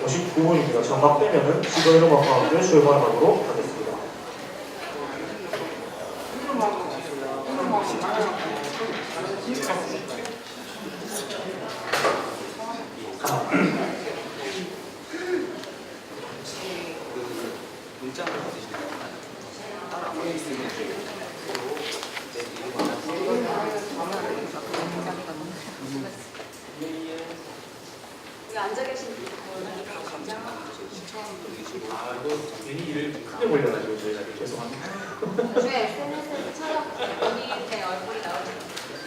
59분입니다. 정각되면은 시도해로마과학을 출발하도록 하겠습니다. 여기 앉아 계신 분 이거 괜히 일을 크게 벌려가지고 저희가 죄송합니다. 나중에 SNS에서 찾아보세요. 본인의 얼굴이 나오지 않으니까.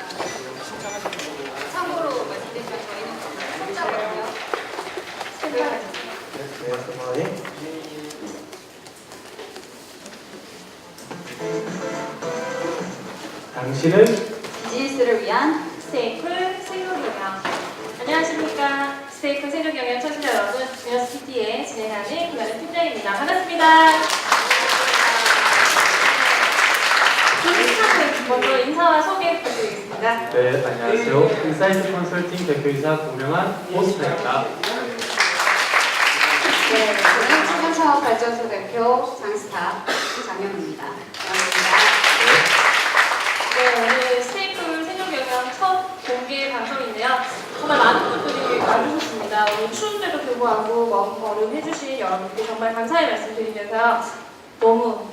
참고로 말씀드리면 저희는 손잡아요. 네, 스마일. 당신은 비즈니스를 위한 스테이플 생존경영. 안녕하십니까. 스테이플 생존경영 청취자 여러분, 유니버시티에 진행하는 김하는 팀장입니다. 반갑습니다. 먼저 인사와 소개 부탁드리겠습니다. 네, 안녕하세요. 인사이트 컨설팅 대표이사 고명한 오스타입니다. 네, 저는 청년사업발전소 대표 장스타 장영입니다. 반갑습니다. 네, 오늘 스테이플 생존경영 첫 공개 방송인데요. 정말 많은 분들이 와주셨습니다. 오늘 추운데도 불구하고 먼 걸음 해주신 여러분께 정말 감사의 말씀드리면서 너무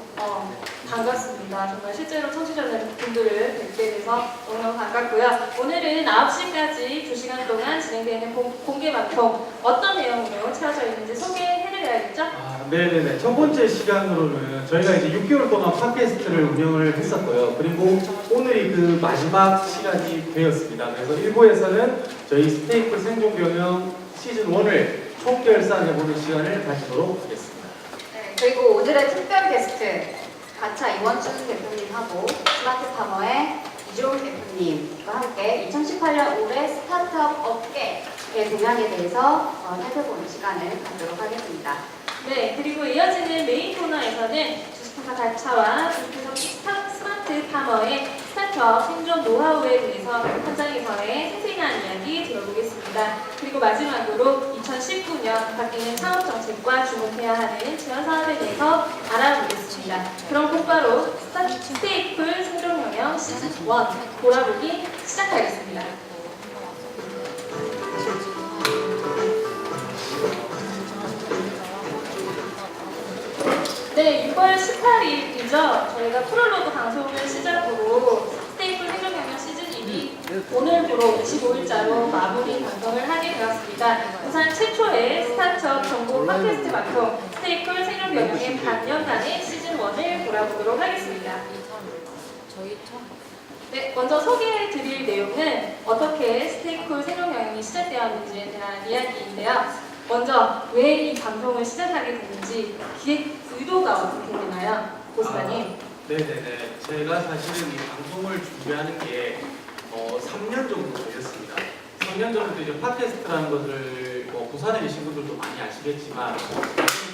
반갑습니다. 정말 실제로 청취자분들을 뵙게 돼서 너무너무 반갑고요. 오늘은 9시까지 2시간 동안 진행되는 공개 방송 어떤 내용으로 채워져 있는지 소개해드려야겠죠? 네네네. 첫 번째 시간으로는 저희가 이제 6개월 동안 팟캐스트를 운영을 했었고요. 그리고 오늘이 그 마지막 시간이 되었습니다. 그래서 1부에서는 저희 스테이플 생존 경영 시즌 1을 총결산해보는 시간을 가지도록 하겠습니다. 네, 그리고 오늘의 특별 게스트 가차 이원준 대표님하고 스마트 파머의 이종훈 대표님과 함께 2018년 올해 스타트업 업계의 동향에 대해서 살펴보는 시간을 갖도록 하겠습니다. 네, 그리고 이어지는 메인 코너에서는 주식회사 가차와 주식회사 스마트 파머의 스타트업 생존 노하우에 대해서 현장에서의 생생한 이야기 들어보겠습니다. 그리고 마지막으로 2019년 바뀌는 사업 정책과 주목해야 하는 지원 사업에 대해서 알아보겠습니다. 그럼 곧바로 스테이플 생존 경영 시즌 1 돌아보기 시작하겠습니다. 네, 6월 18일이죠. 저희가 프롤로그 방송을 시작으로 스테이플 생존경영 시즌 1이 오늘부로 25일자로 마무리 방송을 하게 되었습니다. 부산 최초의 스타트업 정보 팟캐스트 방송 스테이플 생존경영의 반년간의 시즌 1을 돌아보도록 하겠습니다. 네, 먼저 소개해드릴 내용은 어떻게 스테이플 생존경영이 시작되었는지에 대한 이야기인데요. 먼저 왜 이 방송을 시작하게 됐는지 기획 의도가 어떻게 되나요? 고스타님. 네네네. 제가 사실은 이 방송을 준비하는 게 3년 정도 걸렸습니다. 3년 전부터 이제 팟캐스트라는 것을 부산에 계신 분들도 많이 아시겠지만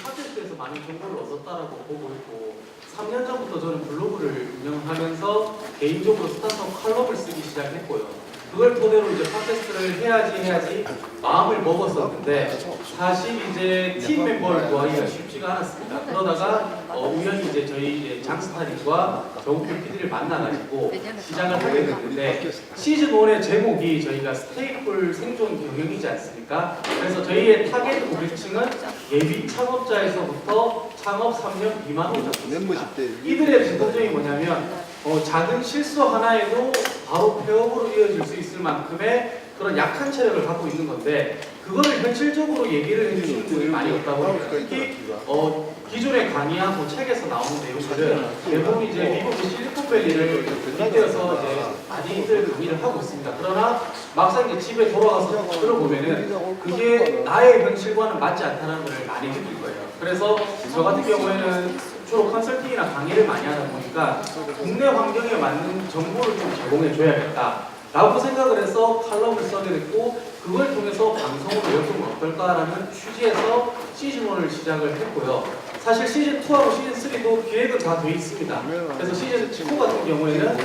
팟캐스트에서 많은 정보를 얻었다라고 보고 있고 3년 전부터 저는 블로그를 운영하면서 개인적으로 스타트업 칼럼을 쓰기 시작했고요. 그걸 토대로 이제 팟캐스트를 해야지 마음을 먹었었는데 사실 이제 팀 멤버를 구하기가 쉽지가 않았습니다. 그러다가 우연히 이제 저희 이제 장스타님과 정우표 PD를 만나가지고 시작을 하게 됐는데 시즌 1의 제목이 저희가 스테이플 생존 경영이지 않습니까? 그래서 저희의 타겟 고객층은 예비 창업자에서부터 창업 3년 미만으로잡습니다. 이들의 공통점이 뭐냐면 작은 실수 하나에도 바로 폐업으로 이어질 수 있을 만큼의 그런 약한 체력을 갖고 있는 건데 그거를 현실적으로 얘기를 해주시는 분이 많이 없다 보니까 특히 기존에 강의하고 책에서 나오는 내용들은 대부분 이제 미국의 실리콘밸리를 빗대어서 이제 많이들 강의를 하고 있습니다. 그러나 막상 이제 집에 돌아가서 들어보면은 그게 나의 현실과는 맞지 않다는 걸 많이 느낄 거예요. 그래서 저 같은 경우에는 주로 컨설팅이나 강의를 많이 하다 보니까 국내 환경에 맞는 정보를 좀 제공해 줘야겠다 라고 생각을 해서 칼럼을 써게 됐고 그걸 통해서 방송으로 엮으면 어떨까라는 취지에서 시즌 1을 시작을 했고요. 사실 시즌 2하고 시즌 3도 기획은 다 돼 있습니다. 그래서 시즌 2 같은 경우에는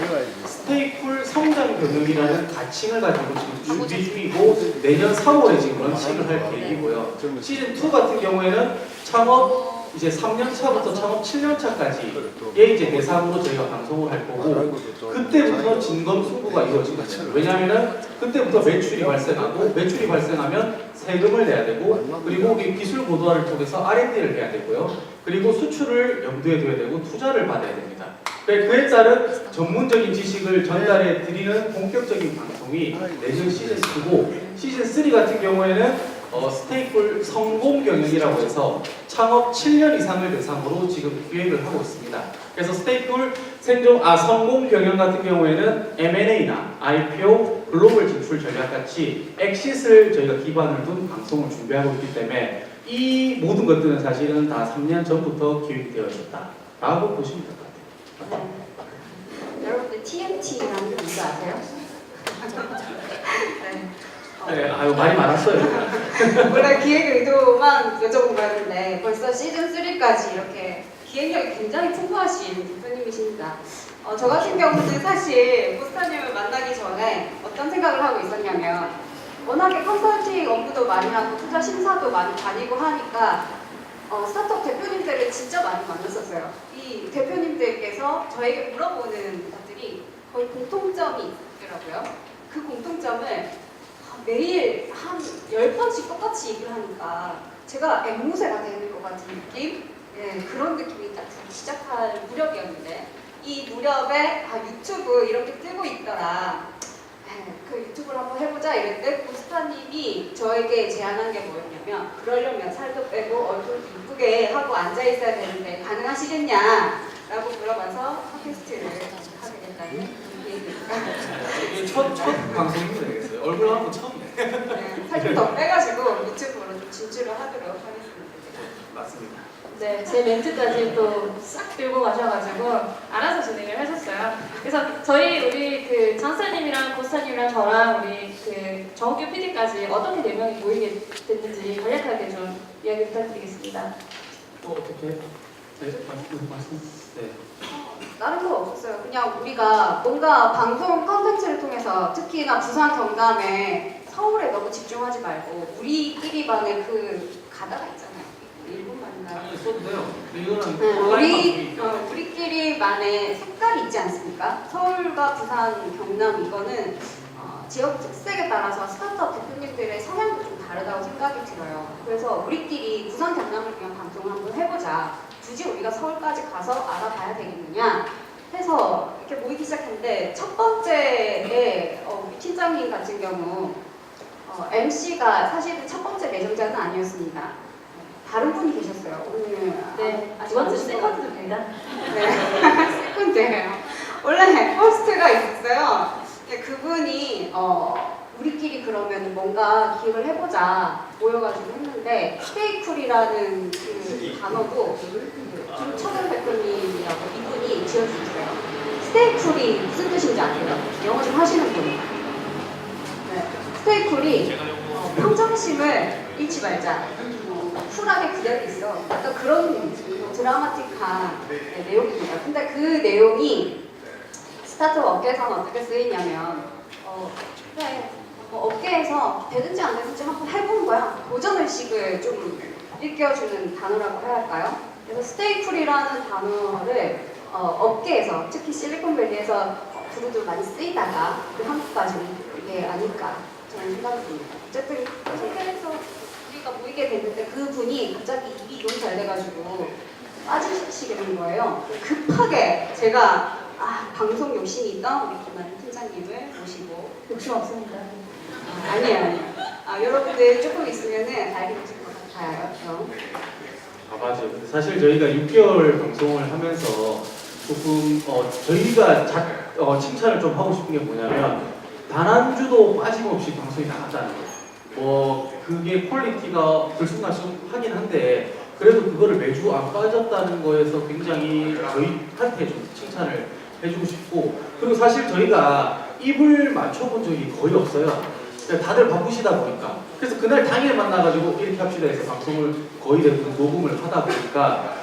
스테이쿨 성장 경영이라는 가칭을 가지고 지금 준비 중이고 내년 3월에 지금 런칭을 할 계획이고요. 시즌 2 같은 경우에는 창업 이제 3년 차부터 창업 7년 차까지의 이제 대상으로 저희가 방송을 할 거고 그때부터 진검승부가 이루어집니다. 왜냐하면은 그때부터 매출이 발생하고 매출이 발생하면 세금을 내야 되고 그리고 우리 기술 고도화를 통해서 R&D를 해야 되고요. 그리고 수출을 염두에 둬야 되고 투자를 받아야 됩니다. 그에 따른 전문적인 지식을 전달해 드리는 본격적인 방송이 내년 시즌 2고 시즌 3 같은 경우에는 스테이쿨 성공 경영이라고 해서 창업 7년 이상을 대상으로 지금 기획을 하고 있습니다. 그래서 스테이쿨 성공 경영 같은 경우에는 M&A나 IPO, 글로벌 진출 전략 같이 엑싯을 저희가 기반을 둔 방송을 준비하고 있기 때문에 이 모든 것들은 사실은 다 3년 전부터 기획되어 있다라고 보시면 될 것 같아요. 여러분들 TMT라는 게 뭔지 아세요? 네. 네, 아유 말이 많았어요. 원래 기획 의도만 여쭤본 거였는데 벌써 시즌 3까지 이렇게 기획력이 굉장히 풍부하신 대표님이십니다. 저 같은 경우는 사실 포스터님을 만나기 전에 어떤 생각을 하고 있었냐면 워낙에 컨설팅 업무도 많이 하고 투자 심사도 많이 다니고 하니까 스타트업 대표님들을 진짜 많이 만났었어요. 이 대표님들께서 저에게 물어보는 것들이 거의 공통점이 있더라고요. 그 공통점을 매일 한 10번씩 똑같이 얘기를 하니까 제가 앵무새가 되는 것 같은 느낌? 예, 그런 느낌이 딱 들기 시작할 무렵이었는데 이 무렵에 유튜브 이렇게 뜨고 있더라. 예, 그 유튜브를 한번 해보자 이럴 때 고스타님이 저에게 제안한 게 뭐였냐면 그러려면 살도 빼고 얼굴도 이쁘게 하고 앉아있어야 되는데 가능하시겠냐? 라고 물어봐서 팟캐스트를 하게 됐다는 이게 첫 방송이 되겠어요. 얼굴 한번 처음이에요. 네, 살좀 더 빼가지고 유튜브로 좀 진출을 하도록 하겠습니다. 맞습니다. 네, 제 멘트까지 또 싹 들고 가셔가지고 알아서 진행을 하셨어요. 그래서 우리 그 장사님이랑 고스타님이랑 저랑 우리 그 정규 PD까지 어떻게 4명이 모이게 됐는지 간략하게 좀 이야기 부탁드리겠습니다. 또 어떻게? 네, 말씀. 네. 다른 거 없었어요. 그냥 우리가 뭔가 방송 컨텐츠를 통해서 특히나 부산 경남에 서울에 너무 집중하지 말고 우리끼리만의 그 가다가 있잖아요. 일본만인가요? 아니 써도 돼요. 이거는 우리끼리만의 색깔이 있지 않습니까? 서울과 부산, 경남 이거는 지역 특색에 따라서 스타트업 대표님들의 성향도 좀 다르다고 생각이 들어요. 그래서 우리끼리 부산, 경남을 위한 방송을 한번 해보자. 굳이 우리가 서울까지 가서 알아봐야 되겠느냐 해서 이렇게 모이기 시작했는데 첫 번째에 우리 팀장님 같은 경우 MC가 사실은 첫 번째 내정자는 아니었습니다. 다른 분이 계셨어요. 오늘 네, 아직 이번 주 안 세컨드입니다. 네, 세컨드예요. 원래 퍼스트가 있었어요. 근데 그분이 우리끼리 그러면 뭔가 기획을 해보자 모여가지고 했는데 스테이쿨이라는 그 단어도 김철현 대표님이라고 이분이 지어주셨어요. 스테이쿨이 무슨 뜻인지 아세요? 영어 좀 하시는 분이에요. 네, 스테이쿨이 평정심을 잃지 말자. 쿨하게 그대로 있어. 약간 그런 드라마틱한 내용입니다. 근데 그 내용이 스타트업 업계에서는 어떻게 쓰이냐면 그래 업계에서 되든지 안 되든지 한번 해보는 거야. 도전의식을 좀 일깨워주는 단어라고 해야 할까요? 그래서 스테이쿨이라는 단어를 업계에서 특히 실리콘밸리에서 두루두루 많이 쓰이다가 한국까지 이게 아닐까 저는 생각이 듭니다. 어쨌든 세계에서 우리가 모이게 됐는데 그분이 갑자기 입이 너무 잘 돼가지고 빠지시게 된 거예요. 급하게 제가 방송 욕심이 있던 우리 김만희 팀장님을 모시고 욕심 없습니다. 아니에요. 여러분들 조금 있으면은 알게 되실 것 같아요. 맞아요. 근데 사실 저희가 6개월 방송을 하면서 조금 저희가 칭찬을 좀 하고 싶은 게 뭐냐면 단 한 주도 빠짐없이 방송이 나갔다는 거예요. 그게 퀄리티가 들쑥날쑥하긴 한데 그래도 그거를 매주 안 빠졌다는 거에서 굉장히 저희한테 좀 칭찬을 해주고 싶고 그리고 사실 저희가 입을 맞춰본 적이 거의 없어요. 다들 바쁘시다 보니까 그래서 그날 당일 만나가지고 이렇게 합시다 해서 방송을 거의 대부분 녹음을 하다 보니까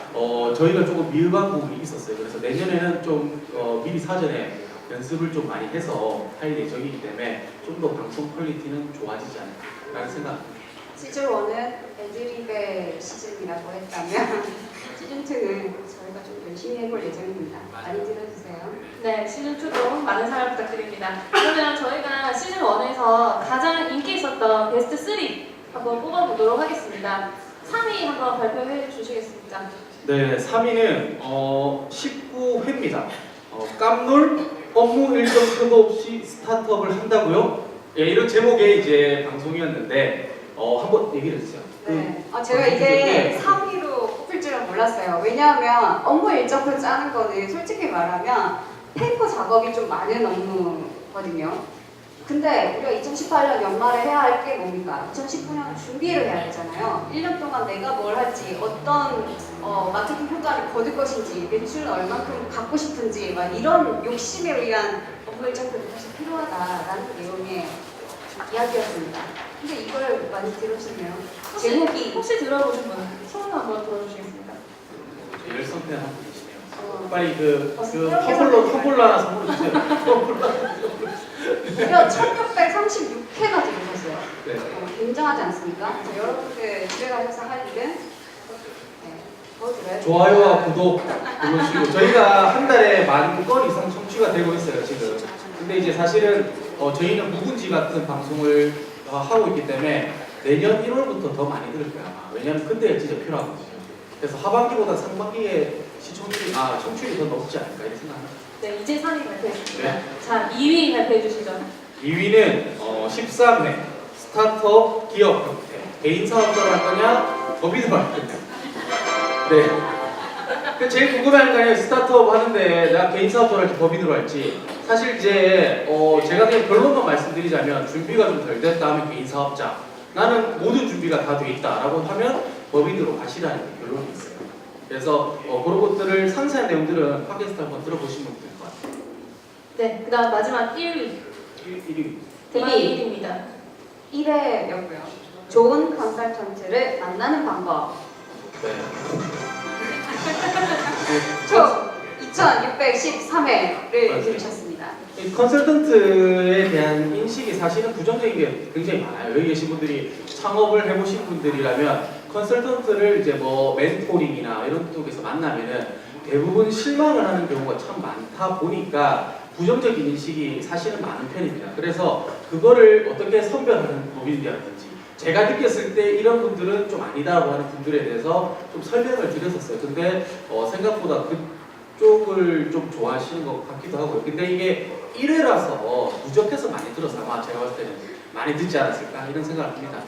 저희가 조금 미흡한 부분이 있었어요. 그래서 내년에는 좀 미리 사전에 연습을 좀 많이 해서 할 예정이기 때문에 좀 더 방송 퀄리티는 좋아지지 않을까라는 생각입니다. 시즌 1은 애드립의 시즌이라고 했다면 시즌 2는 저희가 좀 열심히 해볼 예정입니다. 많이 들어주세요. 네, 시즌 2도 많은 사랑 부탁드립니다. 그러면 저희가 시즌 1에서 가장 인기 있었던 베스트 3 한번 뽑아보도록 하겠습니다. 3위 한번 발표해 주시겠습니까? 네, 3위는 19회입니다. 깜놀 업무 일정 끝도 없이 스타트업을 한다고요? 예, 이런 제목의 이제 방송이었는데 한번 얘기를 해주세요. 네. 제가 이게 3위로 뽑힐 줄은 몰랐어요. 왜냐하면 업무 일정표 짜는 거는 솔직히 말하면 페이퍼 작업이 좀 많은 업무거든요. 근데 우리가 2018년 연말에 해야 할 게 뭡니까? 2019년 준비를 해야 되잖아요. 1년 동안 내가 뭘 할지, 어떤 마케팅 효과를 거둘 것인지, 매출은 얼만큼 갖고 싶은지, 막 이런 욕심에 의한 업무 일정표도 사실 필요하다라는 내용의 이야기였습니다. 근데 이걸 많이 들으시네요. 제목이 혹시 들어보신 분 손 한번 들어주시겠습니까? 열성팬 한 분이시네요. 빨리 그 이렇게 터블러 하나 선물로 주세요. 무려 1636회나 들으셨어요. 네. 굉장하지 않습니까? 여러분들 집에 가셔서 할 일은 더 들어야 돼요. 좋아요와 구독 누르시고 저희가 한 달에 10,000건 이상 청취가 되고 있어요 지금. 근데 이제 사실은 저희는 묵은지 같은 방송을 하고 있기 때문에 내년 1월부터 더 많이 들을 거야 아마. 왜냐면 그때 진짜 필요하거든요. 그래서 하반기보다 상반기에 청취율이 더 높지 않을까 이렇게 생각합니다. 네, 이제 3위 발표했습니다. 네. 자, 2위 발표해 주시죠. 2위는 13회 스타트업 기업 형태 개인 사업자로 할 거냐 법인으로 할 거냐. 네. 그 제일 궁금해하는 거 아니에요. 스타트업 하는데 내가 개인 사업자로 할지 법인으로 할지. 사실 이제 제가 그냥 결론만 말씀드리자면 준비가 좀 덜 됐다 하면 개인 사업자. 나는 모든 준비가 다 돼 있다라고 하면 법인으로 가시라는 결론이 있어요. 그래서 그런 것들을 상세한 내용들은 팟캐스트 한번 들어보시면 될 것 같아요. 네, 그 다음 마지막 1위. 1위. 대망 1위입니다. 1회였고요. 좋은 컨설턴트를 만나는 방법. 네. 총 2613회를 들으셨습니다. 이 컨설턴트에 대한 인식이 사실은 부정적인 게 굉장히 많아요. 여기 계신 분들이 창업을 해보신 분들이라면 컨설턴트를 이제 뭐 멘토링이나 이런 쪽에서 만나면은 대부분 실망을 하는 경우가 참 많다 보니까 부정적인 인식이 사실은 많은 편입니다. 그래서 그거를 어떻게 선별하는 법인이라든지 제가 느꼈을 때 이런 분들은 좀 아니다라고 하는 분들에 대해서 좀 설명을 드렸었어요. 근데 생각보다 그쪽을 좀 좋아하시는 것 같기도 하고요. 근데 이게 1회라서 누적해서 많이 들어서 아마 제가 봤을 때는 많이 듣지 않았을까 이런 생각을 합니다.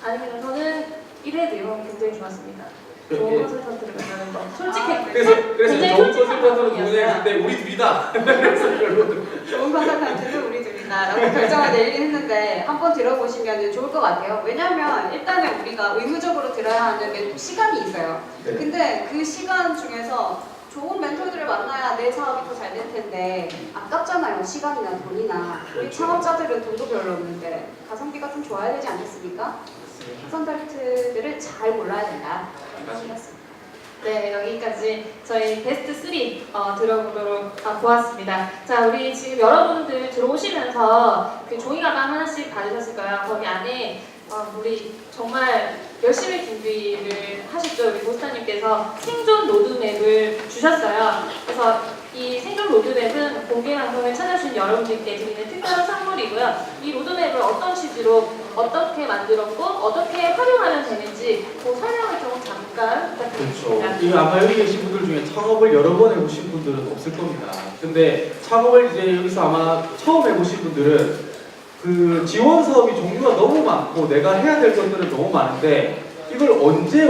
아닙니다. 저는 1회 내용 굉장히 좋았습니다. 그, 좋은 예. 컨설턴트를 만나는 거. 솔직히 그래서 굉장히 좋은 솔직한 컨설턴트로 방송이었어요. 누구냐 했을 때 우리 둘이다. 그래서 결론은 좋은 컨설턴트는 우리 둘이다라고 결정을 내리긴 했는데 한번 들어보시면 좋을 것 같아요. 왜냐하면 일단은 우리가 의무적으로 들어야 하는 시간이 있어요. 네. 근데 그 시간 중에서 좋은 멘토들을 만나야 내 사업이 더 잘 될 텐데 아깝잖아요. 시간이나 돈이나. 우리 그렇죠. 창업자들은 돈도 별로 없는데 가성비가 좀 좋아야 되지 않겠습니까? 컨설턴트들을 잘 골라야 된다. 생각했습니다. 네, 여기까지 저희 베스트 3 들어보도록 보았습니다. 자, 우리 지금 여러분들 들어오시면서 그 종이 가방 하나씩 받으셨을 거예요. 거기 안에 우리 정말 열심히 준비를 하셨죠. 우리 보스타님께서 생존 로드맵을 주셨어요. 그래서 이 생존 로드맵은 공개 방송을 찾아주신 여러분들께 드리는 특별한 선물이고요. 이 로드맵을 어떤 취지로 어떻게 만들었고 어떻게 활용하면 되는지 그 설명을 좀 잠깐 부탁드립니다. 그렇죠. 이 아마 여기 계신 분들 중에 창업을 여러 번 해보신 분들은 없을 겁니다. 근데 창업을 이제 여기서 아마 처음 해보신 분들은 그 지원 사업이 종류가 너무 많고 내가 해야 될 것들은 너무 많은데 이걸 언제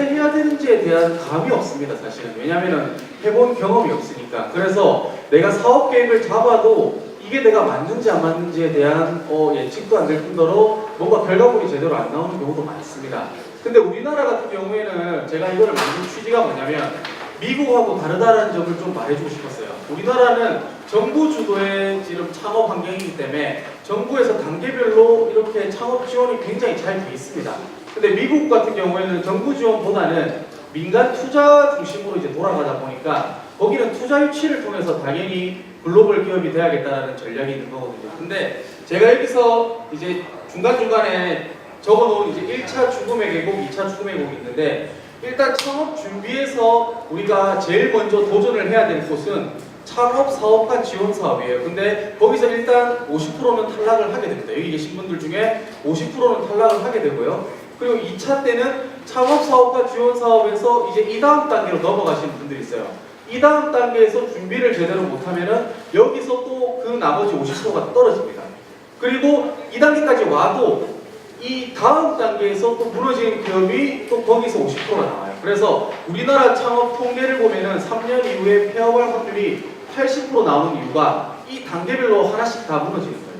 해야 되는지에 대한 감이 없습니다. 사실은. 왜냐하면 해본 경험이 없으니까. 그래서 내가 사업 계획을 잡아도 이게 내가 맞는지 안 맞는지에 대한 예측도 안 될 뿐더러 뭔가 결과물이 제대로 안 나오는 경우도 많습니다. 근데 우리나라 같은 경우에는 제가 이거를 만든 취지가 뭐냐면 미국하고 다르다는 점을 좀 말해주고 싶었어요. 우리나라는 정부 주도의 지금 창업 환경이기 때문에 정부에서 단계별로 이렇게 창업 지원이 굉장히 잘 돼 있습니다. 근데 미국 같은 경우에는 정부 지원보다는 민간 투자 중심으로 이제 돌아가다 보니까 거기는 투자 유치를 통해서 당연히 글로벌 기업이 돼야겠다라는 전략이 있는 거거든요. 근데 제가 여기서 이제 중간중간에 적어놓은 이제 1차 추구매 계곡, 2차 추구매 계곡이 있는데 일단 창업 준비에서 우리가 제일 먼저 도전을 해야 될 곳은 창업 사업화 지원 사업이에요. 근데 거기서 일단 50%는 탈락을 하게 됩니다. 여기 계신 분들 중에 50%는 탈락을 하게 되고요. 그리고 2차 때는 창업 사업화 지원 사업에서 이제 이 다음 단계로 넘어가시는 분들이 있어요. 이 다음 단계에서 준비를 제대로 못하면은 여기서 또 그 나머지 50%가 떨어집니다. 그리고 2단계까지 와도 이 다음 단계에서 또 무너지는 기업이 또 거기서 50%가 나와요. 그래서 우리나라 창업 통계를 보면은 3년 이후에 폐업할 확률이 80% 나오는 이유가 이 단계별로 하나씩 다 무너지는 거예요.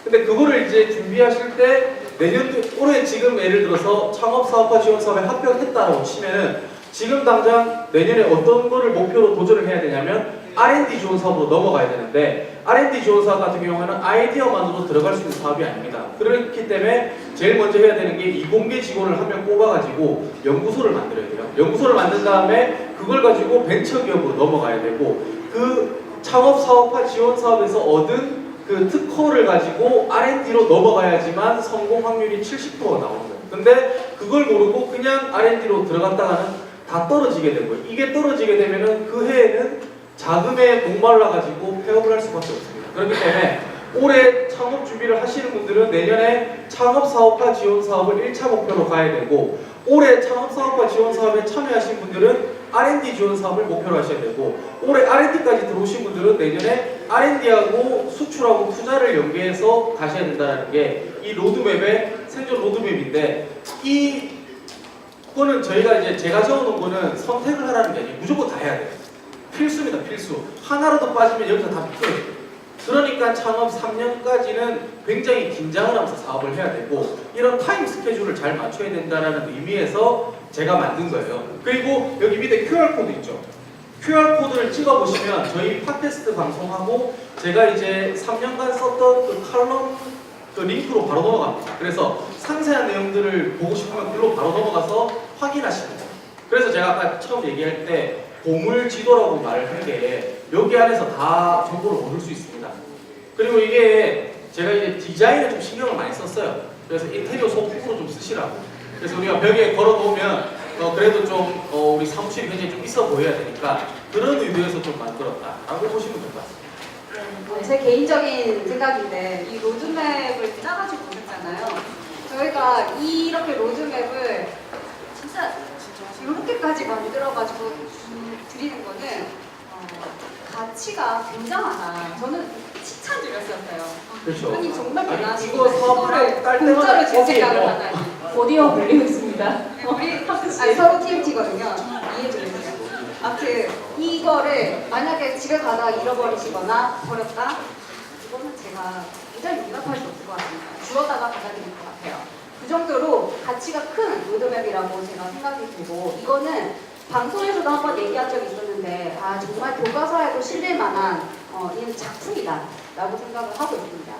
근데 그거를 이제 준비하실 때 내년도 올해 지금 예를 들어서 창업 사업화 지원 사업에 합격했다라고 치면은 지금 당장 내년에 어떤 거를 목표로 도전을 해야 되냐면 R&D 지원 사업으로 넘어가야 되는데 R&D 지원 사업 같은 경우에는 아이디어만으로 들어갈 수 있는 사업이 아닙니다. 그렇기 때문에 제일 먼저 해야 되는 게 이공계 직원을 한 명 뽑아가지고 연구소를 만들어야 돼요. 연구소를 만든 다음에 그걸 가지고 벤처기업으로 넘어가야 되고 그 창업 사업화 지원 사업에서 얻은 그 특허를 가지고 R&D로 넘어가야지만 성공 확률이 70%가 나오는 거예요. 근데 그걸 모르고 그냥 R&D로 들어갔다가는 다 떨어지게 되고요. 이게 떨어지게 되면은 그 해에는 자금에 목말라가지고 폐업을 할 수밖에 없습니다. 그렇기 때문에 올해 창업 준비를 하시는 분들은 내년에 창업 사업화 지원 사업을 1차 목표로 가야 되고 올해 창업 사업화 지원 사업에 참여하신 분들은 R&D 지원 사업을 목표로 하셔야 되고 올해 R&D까지 들어오신 분들은 내년에 R&D하고 수출하고 투자를 연계해서 가셔야 된다는 게 이 로드맵의 생존 로드맵인데 이거는 저희가 이제 제가 적어놓은 거는 선택을 하라는 게 아니고 무조건 다 해야 돼요. 필수입니다. 필수. 하나라도 빠지면 여기서 다 비껴요. 그러니까 창업 3년까지는 굉장히 긴장을 하면서 사업을 해야 되고 이런 타임 스케줄을 잘 맞춰야 된다는 의미에서 제가 만든 거예요. 그리고 여기 밑에 QR코드 있죠. QR코드를 찍어보시면 저희 팟캐스트 방송하고 제가 이제 3년간 썼던 그 칼럼 그 링크로 바로 넘어갑니다. 그래서 상세한 내용들을 보고 싶으면 글로 바로 넘어가서 확인하시면 돼요. 그래서 제가 아까 처음 얘기할 때 보물 지도라고 말을 한 게 여기 안에서 다 정보를 얻을 수 있습니다. 그리고 이게 제가 이제 디자인에 좀 신경을 많이 썼어요. 그래서 인테리어 소품으로 좀 쓰시라고. 그래서 우리가 벽에 걸어 놓으면 그래도 좀 우리 사무실이 굉장히 좀 있어 보여야 되니까 그런 의도에서 좀 만들었다라고 보시면 될 것 같습니다. 제 개인적인 생각인데 이 로드맵을 짜가지고 오셨잖아요. 저희가 이렇게 로드맵을 진짜 이렇게까지 만들어가지고 드리는 거는 가치가 굉장하다. 저는 칭찬드렸었어요. 그렇죠. 아니 정말 아니, 대단하시고 이거 사업을 딸 때마다 공짜로 제 생각을 거기에 하다니. 오디오 불리고 있습니다. 우리 서로 TMT거든요. 이해해 주세요. 아무튼 이거를 만약에 집에 가다가 잃어버리시거나 버렸다? 이거는 제가 굉장히 용납할 수 없을 것 같습니다. 주워다가 받아들일 것 같아요. 그 정도로 가치가 큰 로드맵이라고 제가 생각이 들고 이거는 방송에서도 한번 얘기한 적이 있었는데 정말 교과서에도 실릴 만한 이 작품이다 라고 생각을 하고 있습니다.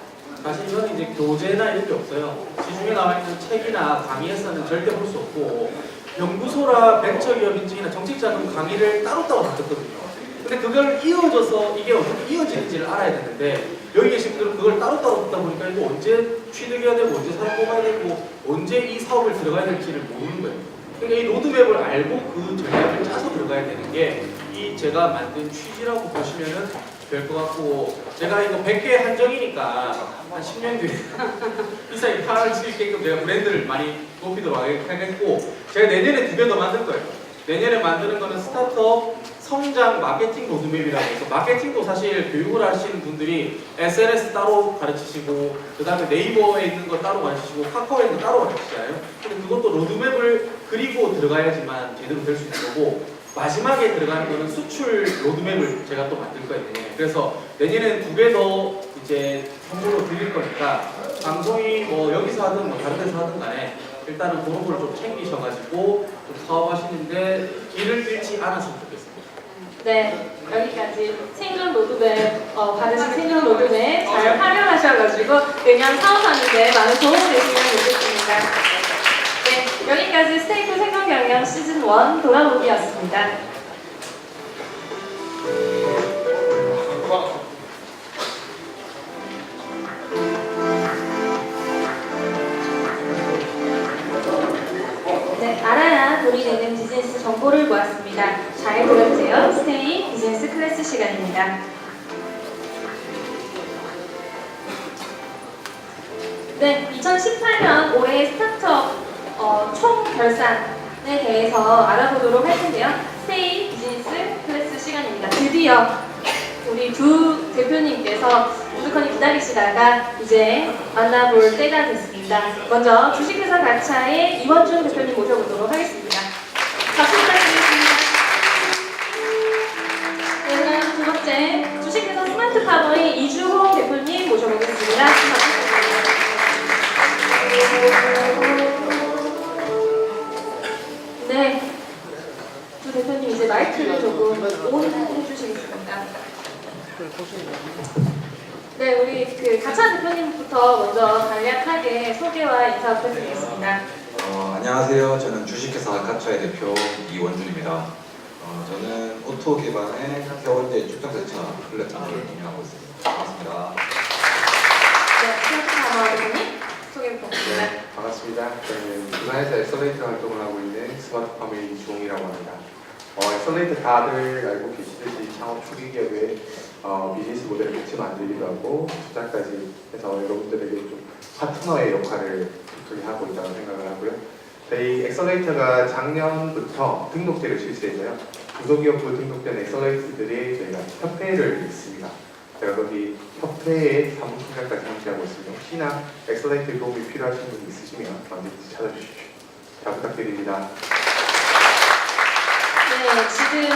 사실 이건 이제 교재나 이런 게 없어요. 시중에 나와 있는 책이나 강의에서는 절대 볼 수 없고 연구소라 벤처기업 인증이나 정책자금 강의를 따로따로 다 듣거든요. 근데 그걸 이어져서 이게 어떻게 이어지는지를 알아야 되는데 여기 계신 분들은 그걸 따로따로 듣다 보니까 이거 언제 취득해야 되고 언제 사람 뽑아야 되고 언제 이 사업을 들어가야 될지를 모르는 거예요. 그러니까 이 로드맵을 알고 그 전략을 짜서 들어가야 되는 게 이 제가 만든 취지라고 보시면은 될 것 같고 제가 이거 100개 한정이니까 한 10년 뒤에 이상이 팔을 수 있게끔 제가 브랜드를 많이 높이도록 하겠고 제가 내년에 2개 더 만들 거예요. 내년에 만드는 거는 스타트업 성장 마케팅 로드맵이라고 해서 마케팅도 사실 교육을 하시는 분들이 SNS 따로 가르치시고 그 다음에 네이버에 있는 거 따로 가르치시고 카카오에 있는 거 따로 가르치잖아요. 근데 그것도 로드맵을 그리고 들어가야지만 제대로 될 수 있는 거고 마지막에 들어가는 거는 수출 로드맵을 제가 또 만들 거예요. 그래서 내년에는 2개 더 이제 선물로 드릴 거니까 방송이 뭐 여기서 하든 뭐 다른 데서 하든 간에 일단은 그런 걸 좀 챙기셔가지고 좀 사업하시는데 길을 잃지 않았으면 좋겠습니다. 네, 여기까지 생존 로드맵 받으신 생존 로드맵 잘 활용하셔가지고 내년 사업하는데 많은 도움이 되시면 좋겠습니다. 네, 여기까지 스테이크 생존 경영 시즌 1 돌아보기였습니다. 네, 알아야 돈이 되는 비즈니스 정보를 모았습니다. 잘 들어주세요. 스테이 비즈니스 클래스 시간입니다. 네, 2018년 올해 스타트업 총 결산에 대해서 알아보도록 할 텐데요. 스테이 비즈니스 클래스 시간입니다. 드디어 우리 두 대표님께서 우두커니 기다리시다가 이제 만나볼 때가 됐습니다. 먼저 주식회사 가차의 이원준 대표님 모셔보도록 하겠습니다. 박수 부탁드리겠습니다. 네, 그다음 두 번째 주식회사 스마트파머의 이주홍 대표님 모셔보겠습니다. 박수 부탁드립니다. 네, 두 대표님 이제 마이크를 조금 온 해주시겠습니까? 네, 우리 그 가차 대표님부터 먼저 간략하게 소개와 인사 부탁드리겠습니다. 안녕하세요. 저는 주식회사 가차의 대표 이원준입니다. 저는 오토 기반의 해운대 출장세차 플랫폼을 운영하고 있습니다. 반갑습니다. 네, 스마트파머 대표님 소개 부탁드립니다. 네, 반갑습니다. 저는 부산에서 엑셀레이트 활동을 하고 있는 스마트팜의 이주홍이라고 합니다. 엑셀레이트 다들 알고 계시듯이 창업 초기 기업의 비즈니스 모델을 같이 만들기도 하고 투자까지 해서 여러분들에게 좀 파트너의 역할을 하고 있다고 생각을 하고요. 저희 엑셀레이터가 작년부터 등록제를 실시했어요. 중소기업부 등록된 엑셀레이트들이 저희가 협회를 있습니다. 제가 거기 협회의 사무총장까지 함께하고 있습니다. 혹시나 엑셀레이트 도움이 필요하신 분 있으시면 언제든지 찾아주십시오. 잘 부탁드립니다. 네, 지금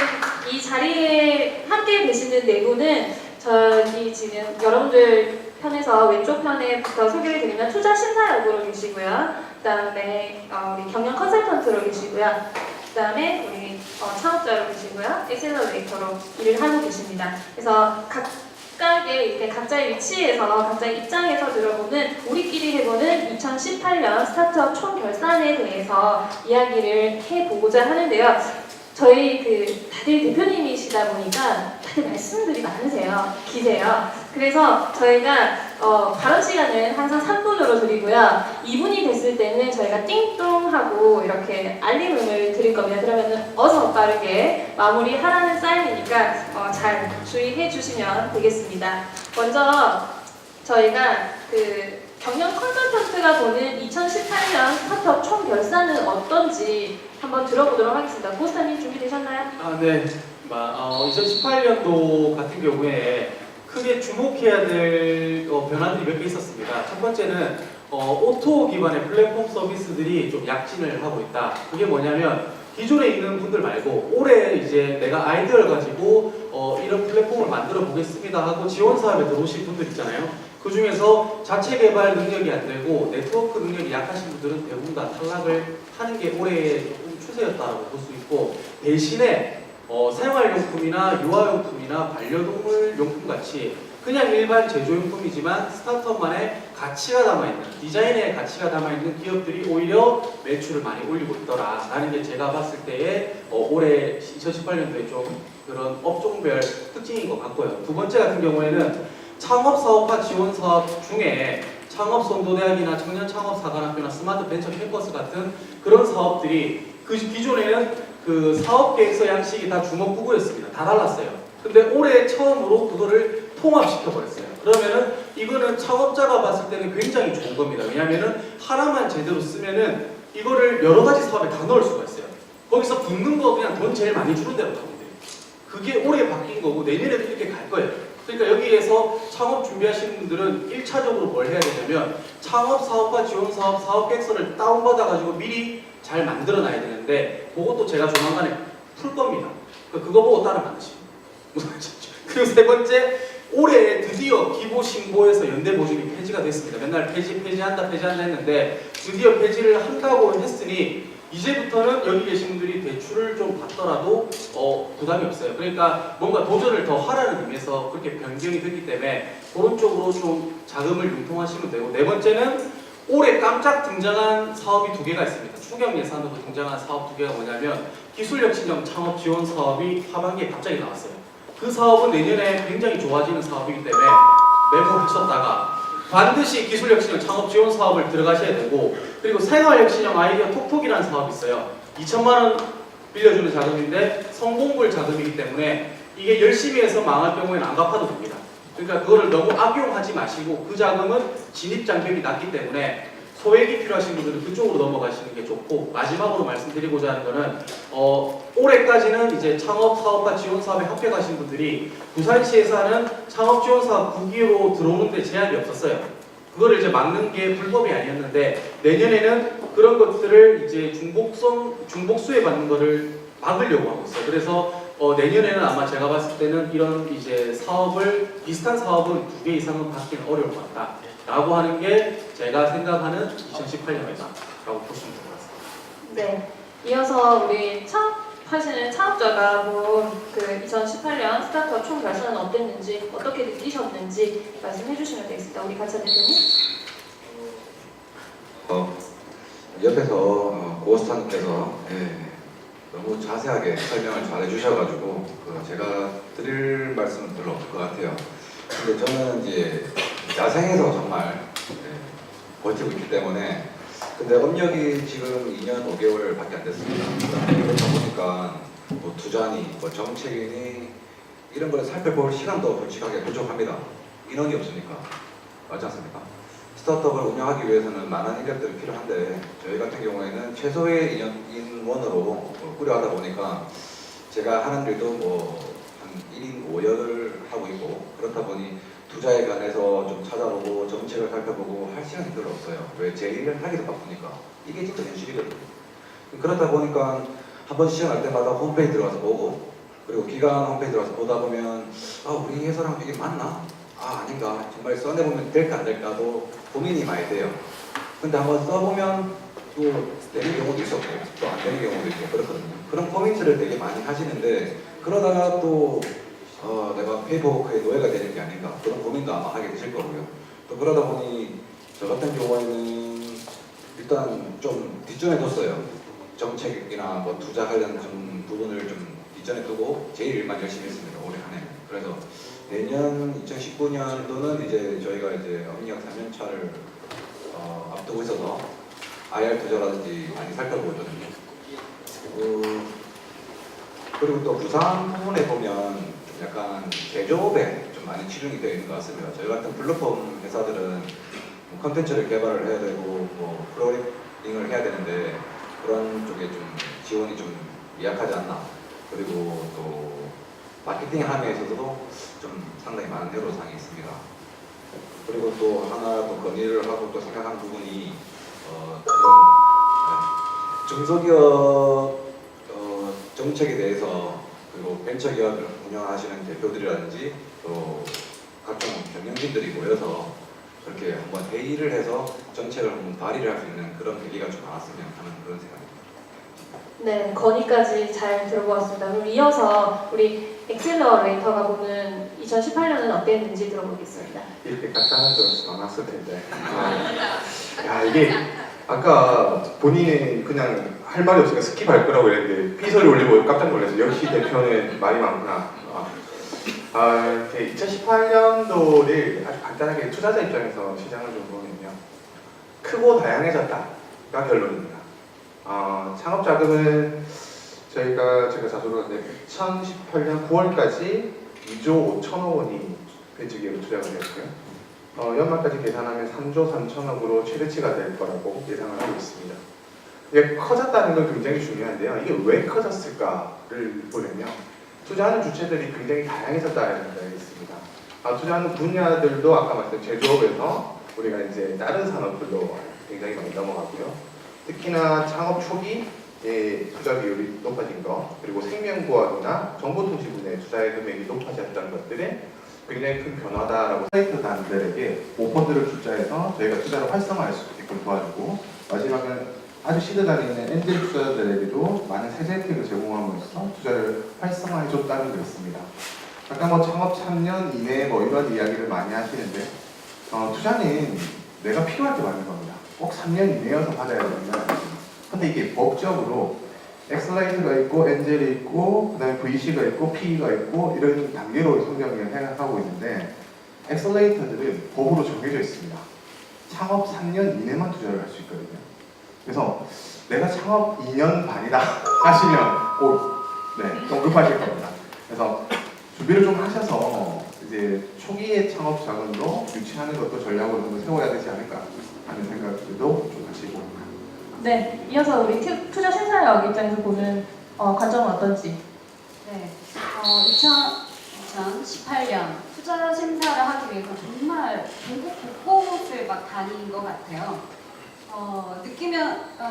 이 자리에 함께 계시는 네 분은 저기 지금 여러분들 편에서 왼쪽 편에부터 소개를 드리면 투자 심사역으로 계시고요. 그다음에 우리 경영 컨설턴트로 계시고요. 그다음에 우리 창업자로 계시고요. 엑셀러레이터로 일을 하고 계십니다. 그래서 각각의 이렇게 각자의 위치에서 각자의 입장에서 들어보는 우리끼리 해보는 2018년 스타트업 총결산에 대해서 이야기를 해보고자 하는데요. 저희 다들 대표님이시다 보니까 다들 말씀들이 많으세요. 기세요. 그래서 저희가 발언 시간을 항상 3분으로 드리고요. 2분이 됐을 때는 저희가 띵동 하고 이렇게 알림음을 드릴 겁니다. 그러면 어서 빠르게 마무리하라는 사인이니까 잘 주의해 주시면 되겠습니다. 먼저 저희가 경영 컨설턴트가 보는 2018년 스타트업 총결산은 어떤지 한번 들어보도록 하겠습니다. 보스타님 준비되셨나요? 네. 2018년도 같은 경우에 크게 주목해야 될 변화들이 몇 개 있었습니다. 첫 번째는 오토 기반의 플랫폼 서비스들이 좀 약진을 하고 있다. 그게 뭐냐면 기존에 있는 분들 말고 올해 이제 내가 아이디어를 가지고 이런 플랫폼을 만들어 보겠습니다 하고 지원 사업에 들어오신 분들 있잖아요. 그 중에서 자체 개발 능력이 안 되고 네트워크 능력이 약하신 분들은 대부분 다 탈락을 하는 게 올해의 추세였다고 볼 수 있고, 대신에 생활용품이나 유아용품이나 반려동물 용품 같이 그냥 일반 제조용품이지만 스타트업만의 가치가 담아있는, 디자인의 가치가 담아있는 기업들이 오히려 매출을 많이 올리고 있더라 라는 게 제가 봤을 때의 올해 2018년도에 좀 그런 업종별 특징인 것 같고요. 두 번째 같은 경우에는 창업사업화 지원사업 중에 창업선도대학이나 청년창업사관학교나 스마트벤처 캠퍼스 같은 그런 사업들이 기존에는 사업계획서 양식이 다 주먹구구였습니다. 다 달랐어요. 근데 올해 처음으로 그거를 통합시켜버렸어요. 그러면은 이거는 창업자가 봤을 때는 굉장히 좋은 겁니다. 왜냐면은 하나만 제대로 쓰면은 이거를 여러 가지 사업에 다 넣을 수가 있어요. 거기서 붙는 거 그냥 돈 제일 많이 주는 대로 가면 돼요. 그게 올해 바뀐 거고 내년에도 이렇게 갈 거예요. 그러니까 여기에서 창업 준비하시는 분들은 1차적으로 뭘 해야 되냐면 창업 사업화 지원 사업 사업 계획서를 다운받아가지고 미리 잘 만들어 놔야 되는데 그것도 제가 조만간에 풀 겁니다. 그거 보고 따라 만드시면. 그리고 세 번째, 올해 드디어 기보신고에서 연대보증이 폐지가 됐습니다. 맨날 폐지한다 했는데 드디어 폐지를 한다고 했으니 이제부터는 여기 계신 분들이 대출을 좀 받더라도 부담이 없어요. 그러니까 뭔가 도전을 더 하라는 의미에서 그렇게 변경이 됐기 때문에 그런 쪽으로 좀 자금을 융통하시면 되고, 네 번째는 올해 깜짝 등장한 사업이 2개가 있습니다. 추경 예산으로 등장한 사업 2개가 뭐냐면 기술력 신형 창업 지원 사업이 하반기에 갑자기 나왔어요. 그 사업은 내년에 굉장히 좋아지는 사업이기 때문에 메모하셨다가 반드시 기술혁신형 창업 지원 사업을 들어가셔야 되고, 그리고 생활혁신형 아이디어 톡톡이라는 사업이 있어요. 2천만 원 빌려주는 자금인데 성공불 자금이기 때문에 이게 열심히 해서 망할 경우에는 안 갚아도 됩니다. 그러니까 그거를 너무 악용하지 마시고, 그 자금은 진입 장벽이 낮기 때문에 소액이 필요하신 분들은 그쪽으로 넘어가시는 게 좋고, 마지막으로 말씀드리고자 하는 거는 올해까지는 이제 창업 사업과 지원 사업에 합격하신 분들이 부산시에서 하는 창업 지원 사업 9기로 들어오는데 제약이 없었어요. 그거를 이제 막는 게 불법이 아니었는데, 내년에는 그런 것들을 이제 중복수혜 받는 거를 막으려고 하고 있어요. 그래서 내년에는 아마 제가 봤을 때는 이런 이제 사업을, 비슷한 사업은 2개 이상은 받기는 어려울 것 같다 라고 하는 게 제가 생각하는 2018년이다 라고 보시면 될 것 같습니다. 네. 이어서 우리 창업하시는 창업자가 그 2018년 스타트업 총 결산은 어땠는지, 어떻게 느끼셨는지 말씀해 주시면 되겠습니다. 우리 가차 대표님. 옆에서 고스타님께서 너무 자세하게 설명을 잘 해주셔가지고 제가 드릴 말씀은 별로 없을 것 같아요. 근데 저는 이제 야생에서 정말 버티고 있기 때문에, 근데 업력이 지금 2년 5개월밖에 안 됐습니다. 그러다 보니까 뭐 투자니 뭐 정책이니 이런 걸 살펴볼 시간도 솔직하게 부족합니다. 인원이 없으니까. 맞지 않습니까? 스타트업을 운영하기 위해서는 많은 인력들이 필요한데, 저희 같은 경우에는 최소의 인원으로 꾸려하다 보니까 제가 하는 일도 뭐 한 1인 5역을 하고 있고, 그렇다 보니 투자에 관해서 좀 찾아보고 정책을 살펴보고 할 시간이 별로 없어요. 왜? 제 일을 하기도 바쁘니까. 이게 진짜 현실이거든요. 그렇다 보니까 한번 시작할 때마다 홈페이지 들어가서 보고, 그리고 기관 홈페이지 들어가서 보다 보면 우리 회사랑 이게 맞나? 아닌가? 정말 써내보면 될까 안 될까도 고민이 많이 돼요. 근데 한번 써보면 또 되는 경우도 있었고 또 안 되는 경우도 있고 그렇거든요. 그런 고민들을 되게 많이 하시는데, 그러다가 또 내가 페이퍼워크의 노예가 되는 게 아닌가, 그런 고민도 아마 하게 되실 거고요. 또 그러다 보니 저 같은 경우에는 일단 좀 뒷전에 뒀어요. 정책이나 뭐 투자 관련 좀 부분을 좀 뒷전에 두고 제 일만 열심히 했습니다. 올해 한 해. 그래서 내년 2019년도는 이제 저희가 이제 업력 3년차를 앞두고 있어서 IR 투자라든지 많이 살펴보고 있거든요. 그리고 또 부산 부분에 보면 좀 약간 제조업에 좀 많이 치중이 되어 있는 것 같습니다. 저희 같은 플랫폼 회사들은 뭐 컨텐츠를 개발을 해야 되고 뭐 프로그래밍을 해야 되는데, 그런 쪽에 좀 지원이 좀 미약하지 않나. 그리고 또 마케팅 함에서도 좀 상당히 많은 애로사항이 있습니다. 그리고 또 하나 또 건의를 하고 또 생각한 부분이 중소기업 정책에 대해서, 그리고 벤처기업을 운영하시는 대표들이라든지 또 각종 경영진들이 모여서 그렇게 한번 회의를 해서 정책을 한번 발의를 할 수 있는 그런 계기가 좀 나왔으면 하는 그런 생각입니다. 네, 건의까지 잘 들어보았습니다. 그럼 이어서 우리 엑셀러레이터가 보는 2018년은 어땠는지 들어보겠습니다. 이렇게 간단한 줄 많았을 텐데. 야, 이게 아까 본인이 그냥 할 말이 없으니까 스킵할 거라고 했는데 피소리 올리고 깜짝 놀랐어요. 역시 대표는 말이 많구나. 이렇게 2018년도를 아주 간단하게 투자자 입장에서 시장을 좀 보면요, 크고 다양해졌다가 결론입니다. 창업 자금은 제가 자소를 했는데 2018년 9월까지 2조 5천억 원이 벤처기업에 투자가 되었고요. 연말까지 계산하면 3조 3천억으로 최대치가 될 거라고 예상을 하고 있습니다. 이게 커졌다는 건 굉장히 중요한데요. 이게 왜 커졌을까를 보려면 투자하는 주체들이 굉장히 다양해졌다는 생각이 있습니다. 투자하는 분야들도 아까 말씀드린 제조업에서 우리가 이제 다른 산업들로 굉장히 많이 넘어가고요. 특히나 창업 초기에 투자 비율이 높아진 것, 그리고 생명과학이나 정보통신 분야의 투자의 금액이 높아졌다는 것들에 굉장히 큰 변화다라고. 사이트단들에게 오펀드를 투자해서 저희가 투자를 활성화할 수 있게끔 도와주고, 마지막은 아주 시드단에 엔젤 투자자들에게도 많은 세제 혜택을 제공함으로써 투자를 활성화해줬다는 게 있습니다. 아까 뭐 창업 3년 이내 뭐 이런 이야기를 많이 하시는데 투자는 내가 필요할 때 받는 겁니다. 꼭 3년 이내여서 받아야 되는 건 아닙니다. 근데 이게 법적으로 엑셀라이트가 있고 엔젤이 있고 그다음에 VC가 있고 PE가 있고 이런 단계로 성장을 하고 있는데 엑셀레이터들은 법으로 정해져 있습니다. 창업 3년 이내만 투자를 할 수 있거든요. 그래서 내가 창업 2년 반이다 하시면 꼭 언급하실 겁니다. 그래서 준비를 좀 하셔서 이제 초기의 창업 자금도 유치하는 것도 전략으로 한번 세워야 되지 않을까 하는 생각들도 좀 하시고. 네, 이어서 우리 투자 심사역 입장에서 보는 관점은 어떤지. 네, 2018년 투자 심사를 하기 위해서 정말 전국 곳곳을 막 다닌 것 같아요.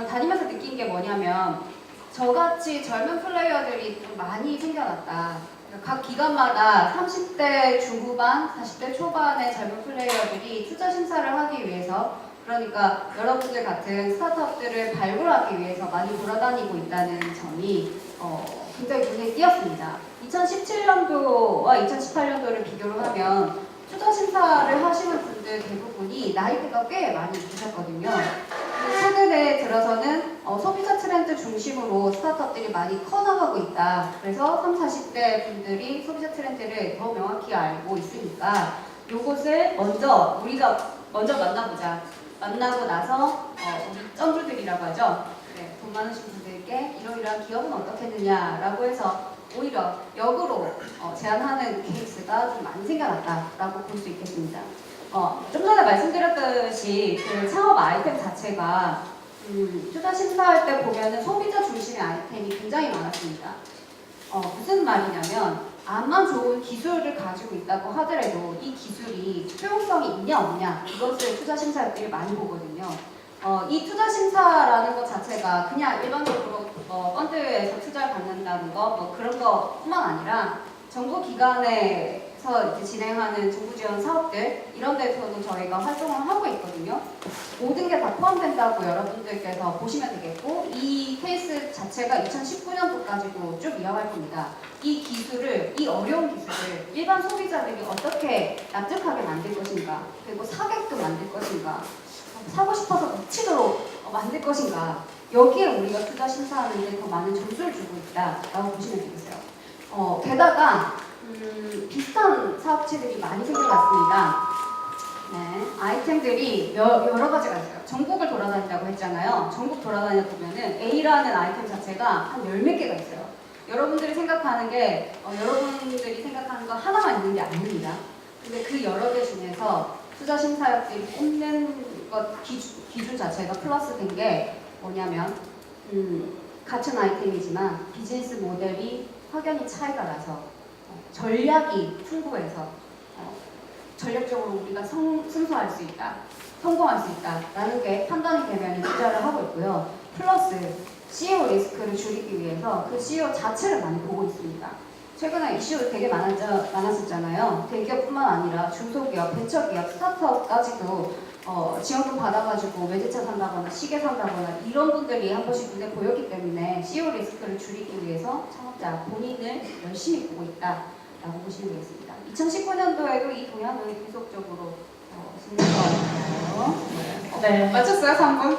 다니면서 느낀 게 뭐냐면 저같이 젊은 플레이어들이 좀 많이 생겨났다. 각 기관마다 30대 중후반, 40대 초반의 젊은 플레이어들이 투자 심사를 하기 위해서, 그러니까 여러분들 같은 스타트업들을 발굴하기 위해서 많이 돌아다니고 있다는 점이 굉장히 눈에 띄었습니다. 2017년도와 2018년도를 비교를 하면 투자 심사를 하시는 분들 대부분이 나이대가 꽤 많이 드셨거든요. 최근에 들어서는 소비자 트렌드 중심으로 스타트업들이 많이 커나가고 있다. 그래서 30, 40대 분들이 소비자 트렌드를 더 명확히 알고 있으니까 이것을 우리가 먼저 만나보자. 만나고 나서 우리 쩐주들이라고 하죠. 네, 돈 많으신 분들께 이러이러한 기업은 어떻겠느냐라고 해서 오히려 역으로 제안하는 케이스가 좀 많이 생겨났다라고 볼 수 있겠습니다. 좀 전에 말씀드렸듯이 그 창업 아이템 자체가 투자 심사할 때 보면은 소비자 중심의 아이템이 굉장히 많았습니다. 무슨 말이냐면 암만 좋은 기술을 가지고 있다고 하더라도 이 기술이 수용성이 있냐 없냐 이것을 투자 심사역들이 많이 보거든요. 이 투자 심사라는 것 자체가 그냥 일반적으로 펀드에서 투자를 받는다는 거 그런 것뿐만 아니라 정부 기관에서 이제 진행하는 정부 지원 사업들 이런 데서도 저희가 활동을 하고 있거든요. 모든 게 다 포함된다고 여러분들께서 보시면 되겠고 이 케이스 자체가 2019년도까지도 쭉 이어갈 겁니다. 이 어려운 기술을 일반 소비자들이 어떻게 납득하게 만들 것인가, 그리고 사게끔 만들 것인가, 사고 싶어서 미치도록 만들 것인가, 여기에 우리가 투자 심사하는데 더 많은 점수를 주고 있다라고 보시면 되겠어요. 게다가 비슷한 사업체들이 많이 생겨났습니다. 네, 아이템들이 여러 가지가 있어요. 전국을 돌아다닌다고 했잖아요. 전국 돌아다니다 보면은 A라는 아이템 자체가 한 10몇 개가 있어요. 여러분들이 생각하는 거 하나만 있는 게 아닙니다. 근데 그 여러 개 중에서 투자 심사역들이 뽑는 것 기준 자체가 플러스 된 게 뭐냐면 같은 아이템이지만 비즈니스 모델이 확연히 차이가 나서 전략이 풍부해서 전략적으로 우리가 승소할 수 있다, 성공할 수 있다라는 게 판단이 되면 투자를 하고 있고요. 플러스 CEO 리스크를 줄이기 위해서 그 CEO 자체를 많이 보고 있습니다. 최근에 이슈 되게 많았었잖아요. 대기업뿐만 아니라 중소기업, 벤처기업, 스타트업까지도 지원금 받아가지고 외제차 산다거나 시계 산다거나 이런 분들이 한 번씩 눈에 보였기 때문에 CEO 리스크를 줄이기 위해서 창업자 본인을 열심히 보고 있다라고 보시면 되겠습니다. 2019년도에도 이 동향은 계속적으로 진행되어 있어요. 네. 맞췄어요? 3분?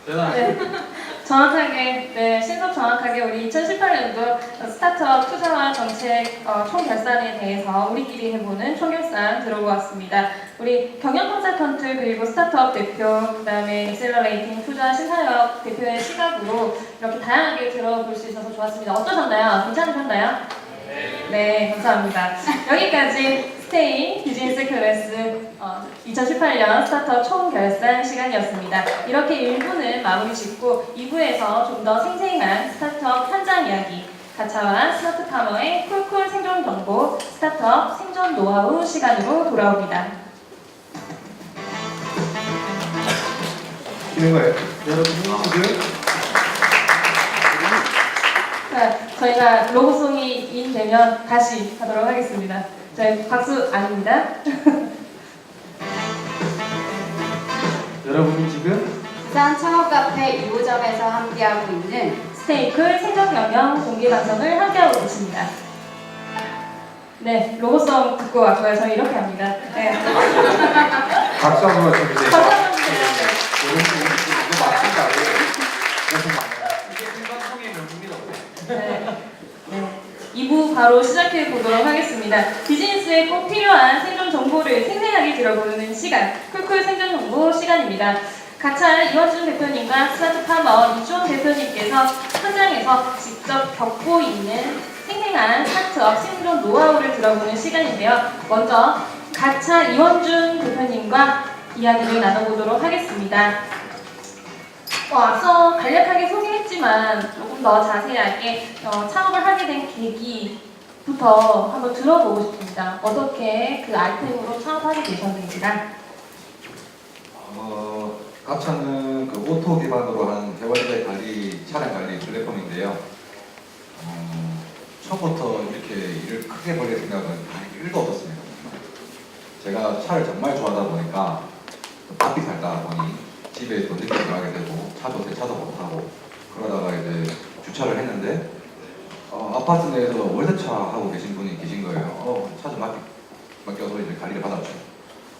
네. 정확하게, 신속 정확하게 우리 2018년도 스타트업 투자와 정책 총결산에 대해서 우리끼리 해보는 총결산 들어보았습니다. 우리 경영 컨설턴트 그리고 스타트업 대표, 그 다음에 엑셀러레이팅 투자 신사역 대표의 시각으로 이렇게 다양하게 들어볼 수 있어서 좋았습니다. 어떠셨나요? 괜찮으셨나요? 네, 감사합니다. 여기까지 스테이 비즈니스 클래스 2018년 스타트업 총결산 시간이었습니다. 이렇게 1부는 마무리 짓고 2부에서 좀 더 생생한 스타트업 현장 이야기, 가차와 스마트 파머의 쿨쿨 생존 정보, 스타트업 생존 노하우 시간으로 돌아옵니다. 있는 거예요. 여러분이 지금 자, 저희가 로고송이 인되면 다시 하도록 하겠습니다. 저희 박수 아닙니다. 여러분이 지금 부산 창업카페 2호점에서 함께하고 있는 스테이클 생존경영 공개방송을 함께하고 계십니다. 네, 로고송 듣고 왔고요. 저희 이렇게 합니다. 네. 박수 한번 쳐주세요. 감사합니다. 이거 맞습니다. 이게 생방송의 명입니다. 네. 네. 2부 바로 시작해 보도록 하겠습니다. 비즈니스에 꼭 필요한 생존 정보를 생생하게 들어보는 시간, 쿨쿨 생존 정보 시간입니다. 가차 이원준 대표님과 스타트파머 이주원 대표님께서 현장에서 직접 겪고 있는 생생한 스타트업 생존 노하우를 들어보는 시간인데요. 먼저 가차 이원준 대표님과 이야기를 나눠보도록 하겠습니다. 앞서 간략하게 소개했지만 조금 더 자세하게 창업을 하게 된 계기부터 한번 들어보고 싶습니다. 어떻게 그 아이템으로 창업하게 되셨는지가. 가차는 그 오토 기반으로 한 해원제 관리, 차량 관리 플랫폼인데요. 처음부터 이렇게 일을 크게 벌릴 생각은 1도 없었습니다. 제가 차를 정말 좋아하다 보니까 바삐 살다 보니 집에 또 늦게 들어가게 되고 차도 세차도 못하고 그러다가 이제 주차를 했는데 아파트 내에서 월세차 하고 계신 분이 계신 거예요. 차 좀 맡겨서 이제 관리를 받았죠.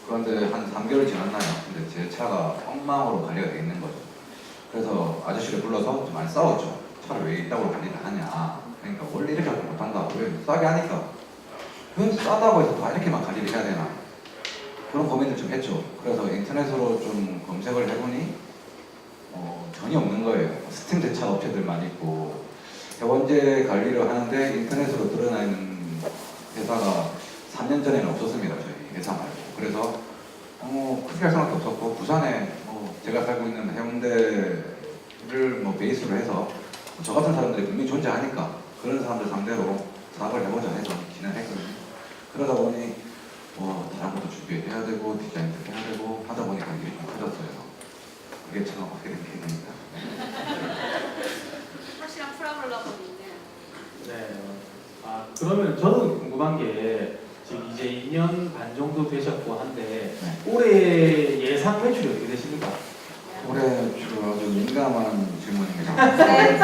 그런데 한 3개월 지났나요? 근데 제 차가 엉망으로 관리가 되어 있는 거죠. 그래서 아저씨를 불러서 좀 많이 싸웠죠. 차를 왜 이따구로 관리를 하냐. 그러니까 원래 이렇게 하지 못한다. 왜 싸게 하니까. 왜 싸다고 해서 다 이렇게만 관리를 해야 되나. 그런 고민을 좀 했죠. 그래서 인터넷으로 좀 검색을 해보니 전혀 없는 거예요. 스팀 세차 업체들만 있고 해원제 관리를 하는데 인터넷으로 드러나 있는 회사가 3년 전에는 없었습니다. 저희 회사 말고. 그래서 크게 할 생각도 없었고 부산에 제가 살고 있는 해운대를 베이스로 해서 저 같은 사람들이 분명히 존재하니까 그런 사람들 상대로 사업을 해보자 해서 진행했거든요. 그러다 보니 다른 것도 준비해야 되고 디자인도 해야 되고 하다 보니까 일이 좀 커졌어요. 그게 참 어떻게 된 계기입니다. 확실한 프라블러가 있네요. 네. 그러면 저는 궁금한 게 지금 이제 2년 반 정도 되셨고 한데 올해 예상 매출이 어떻게 되십니까? 올해 아주 민감한 질문입니다.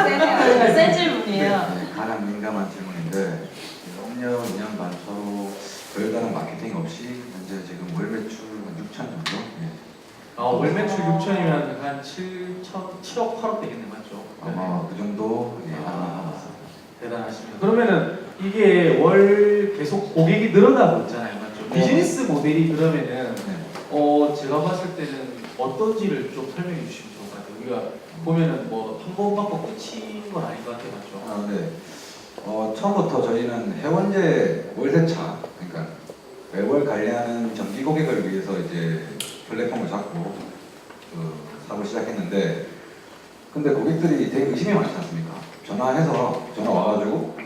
세네요. 센 질문이에요. 네, 가장 민감한 질문인데 3년, 2년 반 서로 별다른 마케팅 없이 현재 지금 월 매출 한 6천 정도? 네. 월 매출 6천이면 한 7억 8억 되겠네, 맞죠? 아마 그 정도 하고 있습니다. 대단하십니다. 그러면은 이게 월 계속 고객이 늘어나고 있잖아요, 맞죠? 비즈니스 모델이 그러면은 네. 제가 봤을 때는 어떤지를 좀 설명해 주시면 좋을 것 같아요. 우리가 보면은 한 번 받고 끝인 건 아닌 것 같아요, 맞죠? 네. 처음부터 저희는 해원제 월세차, 그러니까 매월 관리하는 정기 고객을 위해서 이제 플랫폼을 잡고 사업을 시작했는데, 근데 고객들이 되게 의심이 많지 않습니까? 전화 와가지고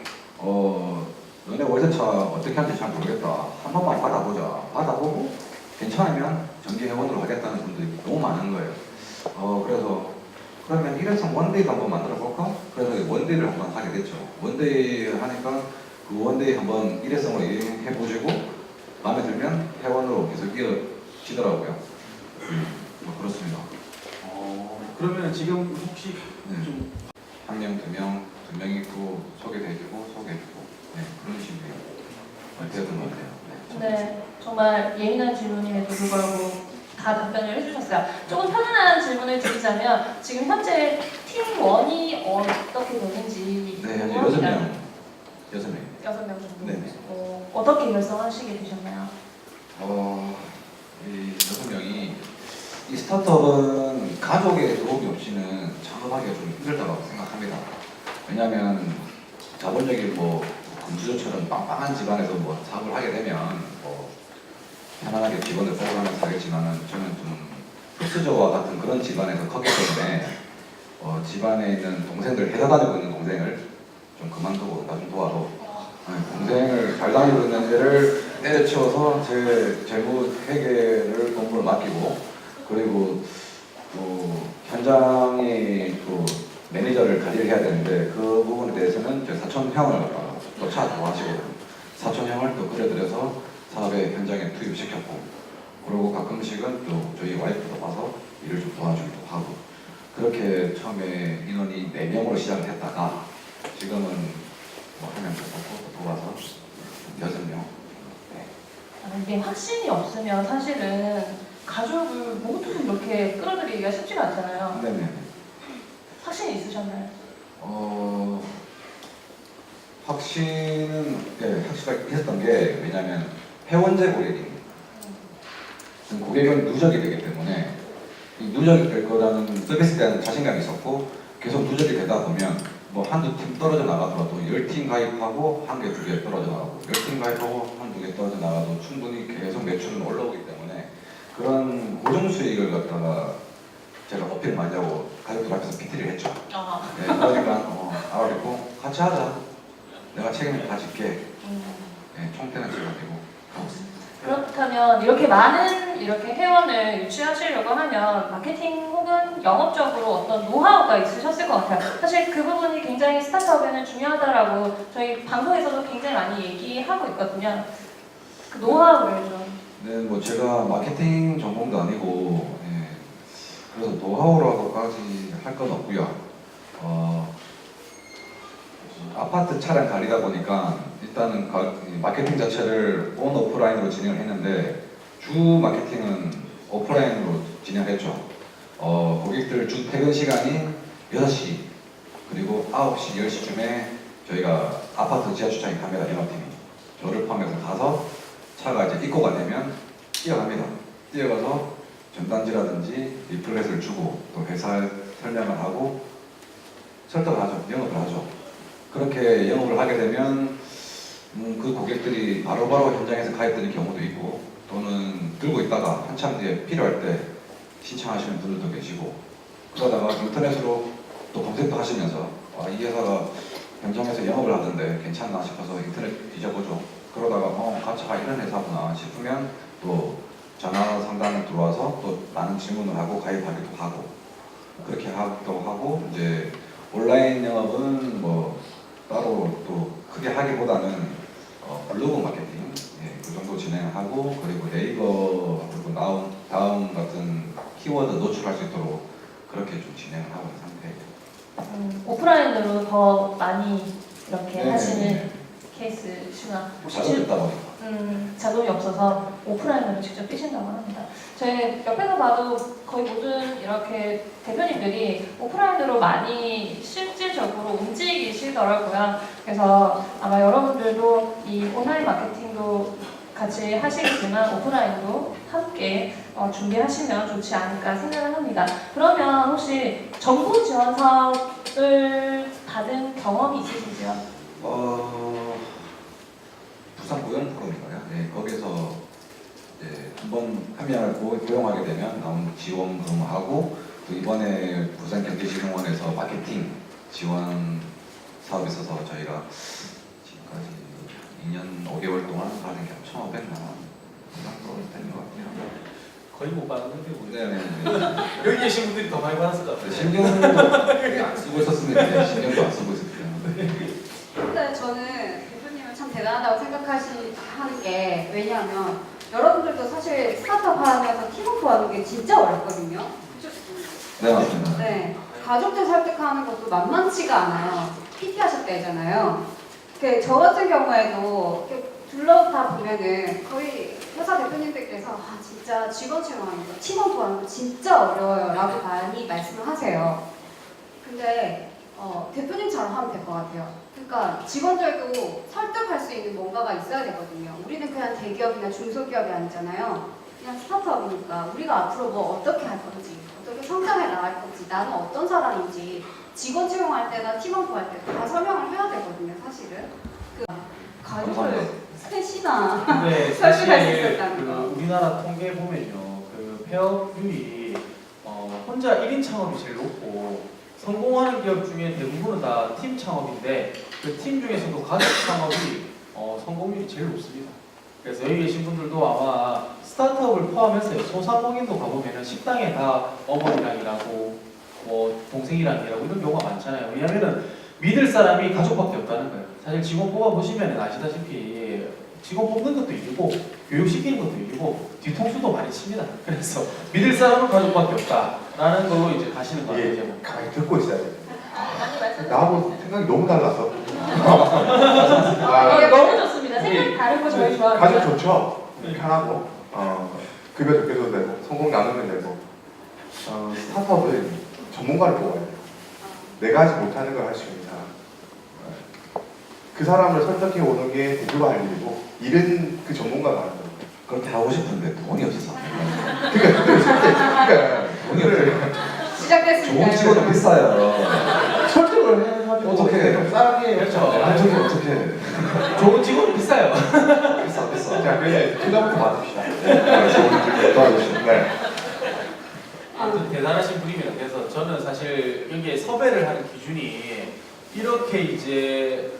너네 월세차 어떻게 하는지 잘 모르겠다. 한 번만 받아보자. 받아보고 괜찮으면 정기 회원으로 하겠다는 분들이 너무 많은 거예요. 그래서 그러면 일회성 원데이도 한번 만들어 볼까? 그래서 원데이를 한번 하게 됐죠. 원데이 하니까 그 원데이 한번 일회성으로 이용해보시고 마음에 들면 회원으로 계속 이어지더라고요. 그렇습니다. 그러면 지금 혹시 네. 좀 한 명, 두 명 있고 소개해주고 네, 그런 식으로 되었던 것 같아요. 네, 정말 예민한 질문임에도 불구하고 다 답변을 해주셨어요. 조금 편안한 질문을 드리자면 지금 현재 팀원이 어떻게 되는지 네, 현재 궁금합니다. 6명. 6명 정도. 네네. 어떻게 결성하시게 되셨나요? 이 6명이 이 스타트업은 가족의 도움이 없이는 창업하기가 좀 힘들다고 생각합니다. 왜냐하면 자본적인 금수저처럼 빵빵한 집안에서 사업을 하게 되면 편안하게 직원을 뽑아가면서 하겠지만은 저는 좀 흑수저와 같은 그런 집안에서 컸기 때문에 집안에 있는 동생들 회사 다니고 있는 동생을 좀 그만두고 나 좀 도와서 동생을 잘 다니고 있는 애를 내려치워서 제 재무 회계를 공부를 맡기고 그리고 또 현장에 또 매니저를 관리를 해야 되는데 그 부분에 대해서는 제 사촌 형을 또 차 좋아하시거든요. 사촌 형을 또 끌어들여서 사업의 현장에 투입시켰고 그리고 가끔씩은 또 저희 와이프도 와서 일을 좀 도와주기도 하고 그렇게 처음에 인원이 4명으로 시작을 했다가 지금은 뭐 1명 더 뽑아서 6명. 이게 확신이 없으면 사실은 가족을 모두 이렇게 끌어들이기가 쉽지가 않잖아요. 네네. 확신이 있으셨나요? 확신은 확실하게 했던 게 왜냐면 회원제 고객입니다. 고객은 누적이 되기 때문에 이 누적이 될 거라는 서비스에 대한 자신감이 있었고 계속 누적이 되다 보면 뭐 한두 팀 떨어져 나가더라도 10팀 가입하고 1개, 2개 떨어져 나가고 10팀 가입하고 1, 2개 떨어져 나가도 충분히 계속 매출은 올라오기 때문에 그런 고정 수익을 갖다가 제가 어필을 많이 하고 가족들 앞에서 PT를 했죠. 네, 그러니까 알아듣고 같이 하자. 내가 책임을 가질게. 네, 총대는 제가 되고 하고 있습니다. 그렇다면 이렇게 많은 이렇게 회원을 유치하시려고 하면 마케팅 혹은 영업적으로 어떤 노하우가 있으셨을 것 같아요. 사실 그 부분이 굉장히 스타트업에는 중요하다라고 저희 방송에서도 굉장히 많이 얘기하고 있거든요. 그 노하우를 좀. 네, 뭐 제가 마케팅 전공도 아니고 그래서 노하우라고까지 할 건 없고요. 아파트 차량 가리다 보니까 일단은 마케팅 자체를 온 오프라인으로 진행을 했는데 주 마케팅은 오프라인으로 진행했죠. 고객들 주 퇴근 시간이 6시 그리고 9시, 10시쯤에 저희가 아파트 지하주차장에 갑니다. 영업팀이 저를 포함해서 가서 차가 이제 입고가 되면 뛰어갑니다. 뛰어가서 전단지라든지 리플렛을 주고 또 회사 설명을 하고 설득을 하죠. 영업을 하죠. 그렇게 영업을 하게 되면 그 고객들이 바로바로 현장에서 가입되는 경우도 있고 또는 들고 있다가 한참 뒤에 필요할 때 신청하시는 분들도 계시고 그러다가 인터넷으로 또 검색도 하시면서 이 회사가 현장에서 영업을 하던데 괜찮나 싶어서 인터넷 뒤져보죠. 그러다가 가차가 이런 회사구나 싶으면 또 전화 상담을 들어와서 또 많은 질문을 하고 가입하기도 하고 그렇게 하기도 하고 이제 온라인 영업은 뭐 따로 또 크게 하기보다는 블로그 마케팅 그 정도 진행하고 그리고 네이버 그리고 다음 같은 키워드 노출할 수 있도록 그렇게 좀 진행을 하고 있는 상태예요. 오프라인으로 더 많이 이렇게 네, 하시는 네. 케이스시나 자주 듣다 보니까 자금이 없어서 오프라인으로 직접 뛰신다고 합니다. 저희 옆에서 봐도 거의 모든 이렇게 대표님들이 오프라인으로 많이 실질적으로 움직이시더라고요. 그래서 아마 여러분들도 이 온라인 마케팅도 같이 하시겠지만 오프라인도 함께 준비하시면 좋지 않을까 생각을 합니다. 그러면 혹시 정부 지원 사업을 받은 경험이 있으신지요? 부산 고용 포럼인가요? 네, 거기서 한번 한 명을 고용하게 되면 나온 지원 근무하고 또 이번에 부산 경제진흥원에서 마케팅 지원 사업이 있어서 저희가 지금까지 2년 5개월 동안 받은 게 1,500만 원 정도 되는 것 같아요. 거의 못 받았는데 우리. 네. 여기 계신 분들이 더 많이 받았을 것 같아요. 신경도 안 쓰고 있었으면 신경도 안 쓰고 있었어요. 근데 저는 대표님은 참 대단하다고 생각하는 게 왜냐하면 여러분들도 사실 스타트업 하면서 팀워크 하는 게 진짜 어렵거든요. 네, 맞습니다. 네, 가족들 설득하는 것도 만만치가 않아요. PT 하셨대잖아요. 저 같은 경우에도 이렇게 둘러다 보면은 거의 회사 대표님들께서 진짜 직원 채용하는 거, 팀원 구하는 거 진짜 어려워요 라고 많이 말씀을 하세요. 근데 대표님처럼 하면 될 것 같아요. 그러니까 직원들도 설득할 수 있는 뭔가가 있어야 되거든요. 우리는 그냥 대기업이나 중소기업이 아니잖아요. 그냥 스타트업이니까 우리가 앞으로 뭐 어떻게 할 건지, 어떻게 성장해 나갈 건지, 나는 어떤 사람인지 직원 채용할 때나 팀원 구할 때 다 설명을 해야 되거든요. 사실은 가족을 셋이나 근데 설득할 수 사실 있었다는 거. 우리나라 통계 보면요, 폐업률이 혼자 1인 창업이 제일 높고 성공하는 기업 중에 대부분은 다 팀 창업인데 그 팀 중에서도 가족 창업이 성공률이 제일 높습니다. 그래서 여기 계신 분들도 아마 스타트업을 포함해서 소상공인도 가보면은 식당에 다 어머니랑 일하고 뭐 동생이랑 일하고 이런 경우가 많잖아요. 왜냐면은 믿을 사람이 가족밖에 없다는 거예요. 사실 직원 뽑아보시면 아시다시피 직원 뽑는 것도 일이고 교육시키는 것도 일이고 뒤통수도 많이 칩니다. 그래서 믿을 사람은 가족밖에 없다라는 걸로 이제 가시는 거 같아요. 예, 가만히 듣고 있어야 돼. 나하고 생각이 너무 달라서. 아, 너무 좋습니다. 생각이 다른 거 저희 좋아합니다. 가족 좋죠. 편하고 급여 적게도 되고 성공 나누면 되고 스타트업은 전문가를 뽑아야 돼요. 내가 하지 못하는 걸 할 수 있는 사람. 그 사람을 설득해 오는 게 대표가 할 일이고 일은 그 전문가가 하는 거예요. 그렇게 하고 싶은데 돈이 없어서. 그러니까 돈이 시작됐습니다. 좋은 직원은 비싸요. 설득을 해가지고 어떻게? 좀 싸게 그렇죠. 어떻게? 좋은 직원은 비싸요. 비싸. 자, 그냥 투자부터 받읍시다. 좋은 직원 도와주시죠. 네. 아무튼 대단하신 분입니다. 그래서 저는 사실 여기에 섭외를 하는 기준이 이렇게 이제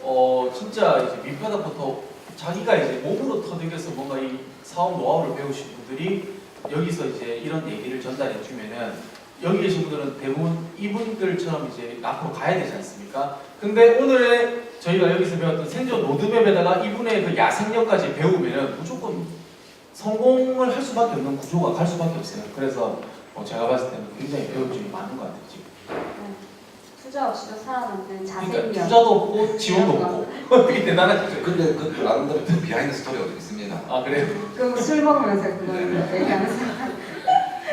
진짜 이제 밑바닥부터 자기가 이제 몸으로 터득해서 뭔가 이 사업 노하우를 배우신 분들이 여기서 이제 이런 얘기를 전달해 주면은 여기 계신 분들은 대부분 이분들처럼 이제 앞으로 가야 되지 않습니까? 근데 오늘의 저희가 여기서 배웠던 생존 로드맵에다가 이분의 그 야생력까지 배우면은 무조건 성공을 할 수밖에 없는 구조가 갈 수밖에 없어요. 그래서 제가 봤을 때는 굉장히 배울 점이 많은 것 같아요. 지금. 투자 없이도 살아남는 그러니까 자생력. 투자도 없고 지원도 없고 되게 대단하죠. 근데 그 나름대로 그 비하인드 스토리가 좀 있습니다. 아 그래요? 그럼 술 먹으면서 그걸 얘기하면서.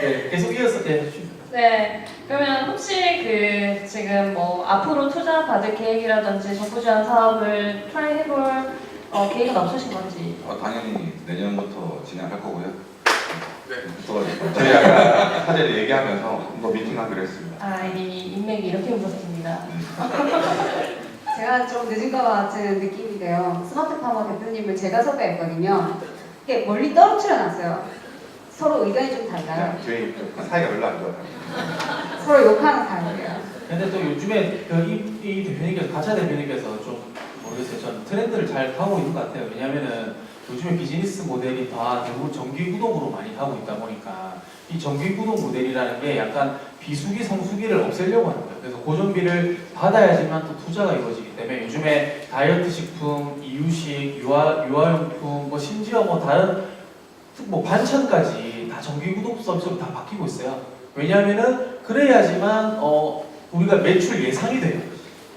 네, 계속 이어서 해주시면. 네. 그러면 혹시 그 지금 뭐 앞으로 투자 받을 계획이라든지 정부 지원 사업을 트라이 해볼 계획은 없으신 건지? 당연히 내년부터 진행할 거고요. 네. 또 저희 아까 사전에 얘기하면서 한번 미팅하기로 했습니다. 아, 이 인맥이 이렇게 무섭습니다. 제가 좀 늦은 것 같은 느낌인데요. 스마트 파머 대표님을 제가 섭외했거든요. 이게 멀리 떨어뜨려 놨어요. 서로 의견이 좀 달라요. 저희 사이가 별로 안 좋아요. 서로 욕하는 사이예요. 근데 또 요즘에 이 대표님께서 가차 대표님께서 좀 모르겠어요. 저는 트렌드를 잘 타고 있는 것 같아요. 왜냐하면은 요즘에 비즈니스 모델이 다 대부분 정기 구독으로 많이 하고 있다 보니까 이 정기 구독 모델이라는 게 약간 비수기 성수기를 없애려고 하는 거예요. 그래서 고정비를 받아야지만 또 투자가 이루어지기 때문에 요즘에 다이어트 식품, 이유식, 유아용품, 뭐 심지어 뭐 다른 뭐 반찬까지 다 정기 구독 서비스로 다 바뀌고 있어요. 왜냐하면은 그래야지만 우리가 매출 예상이 돼요.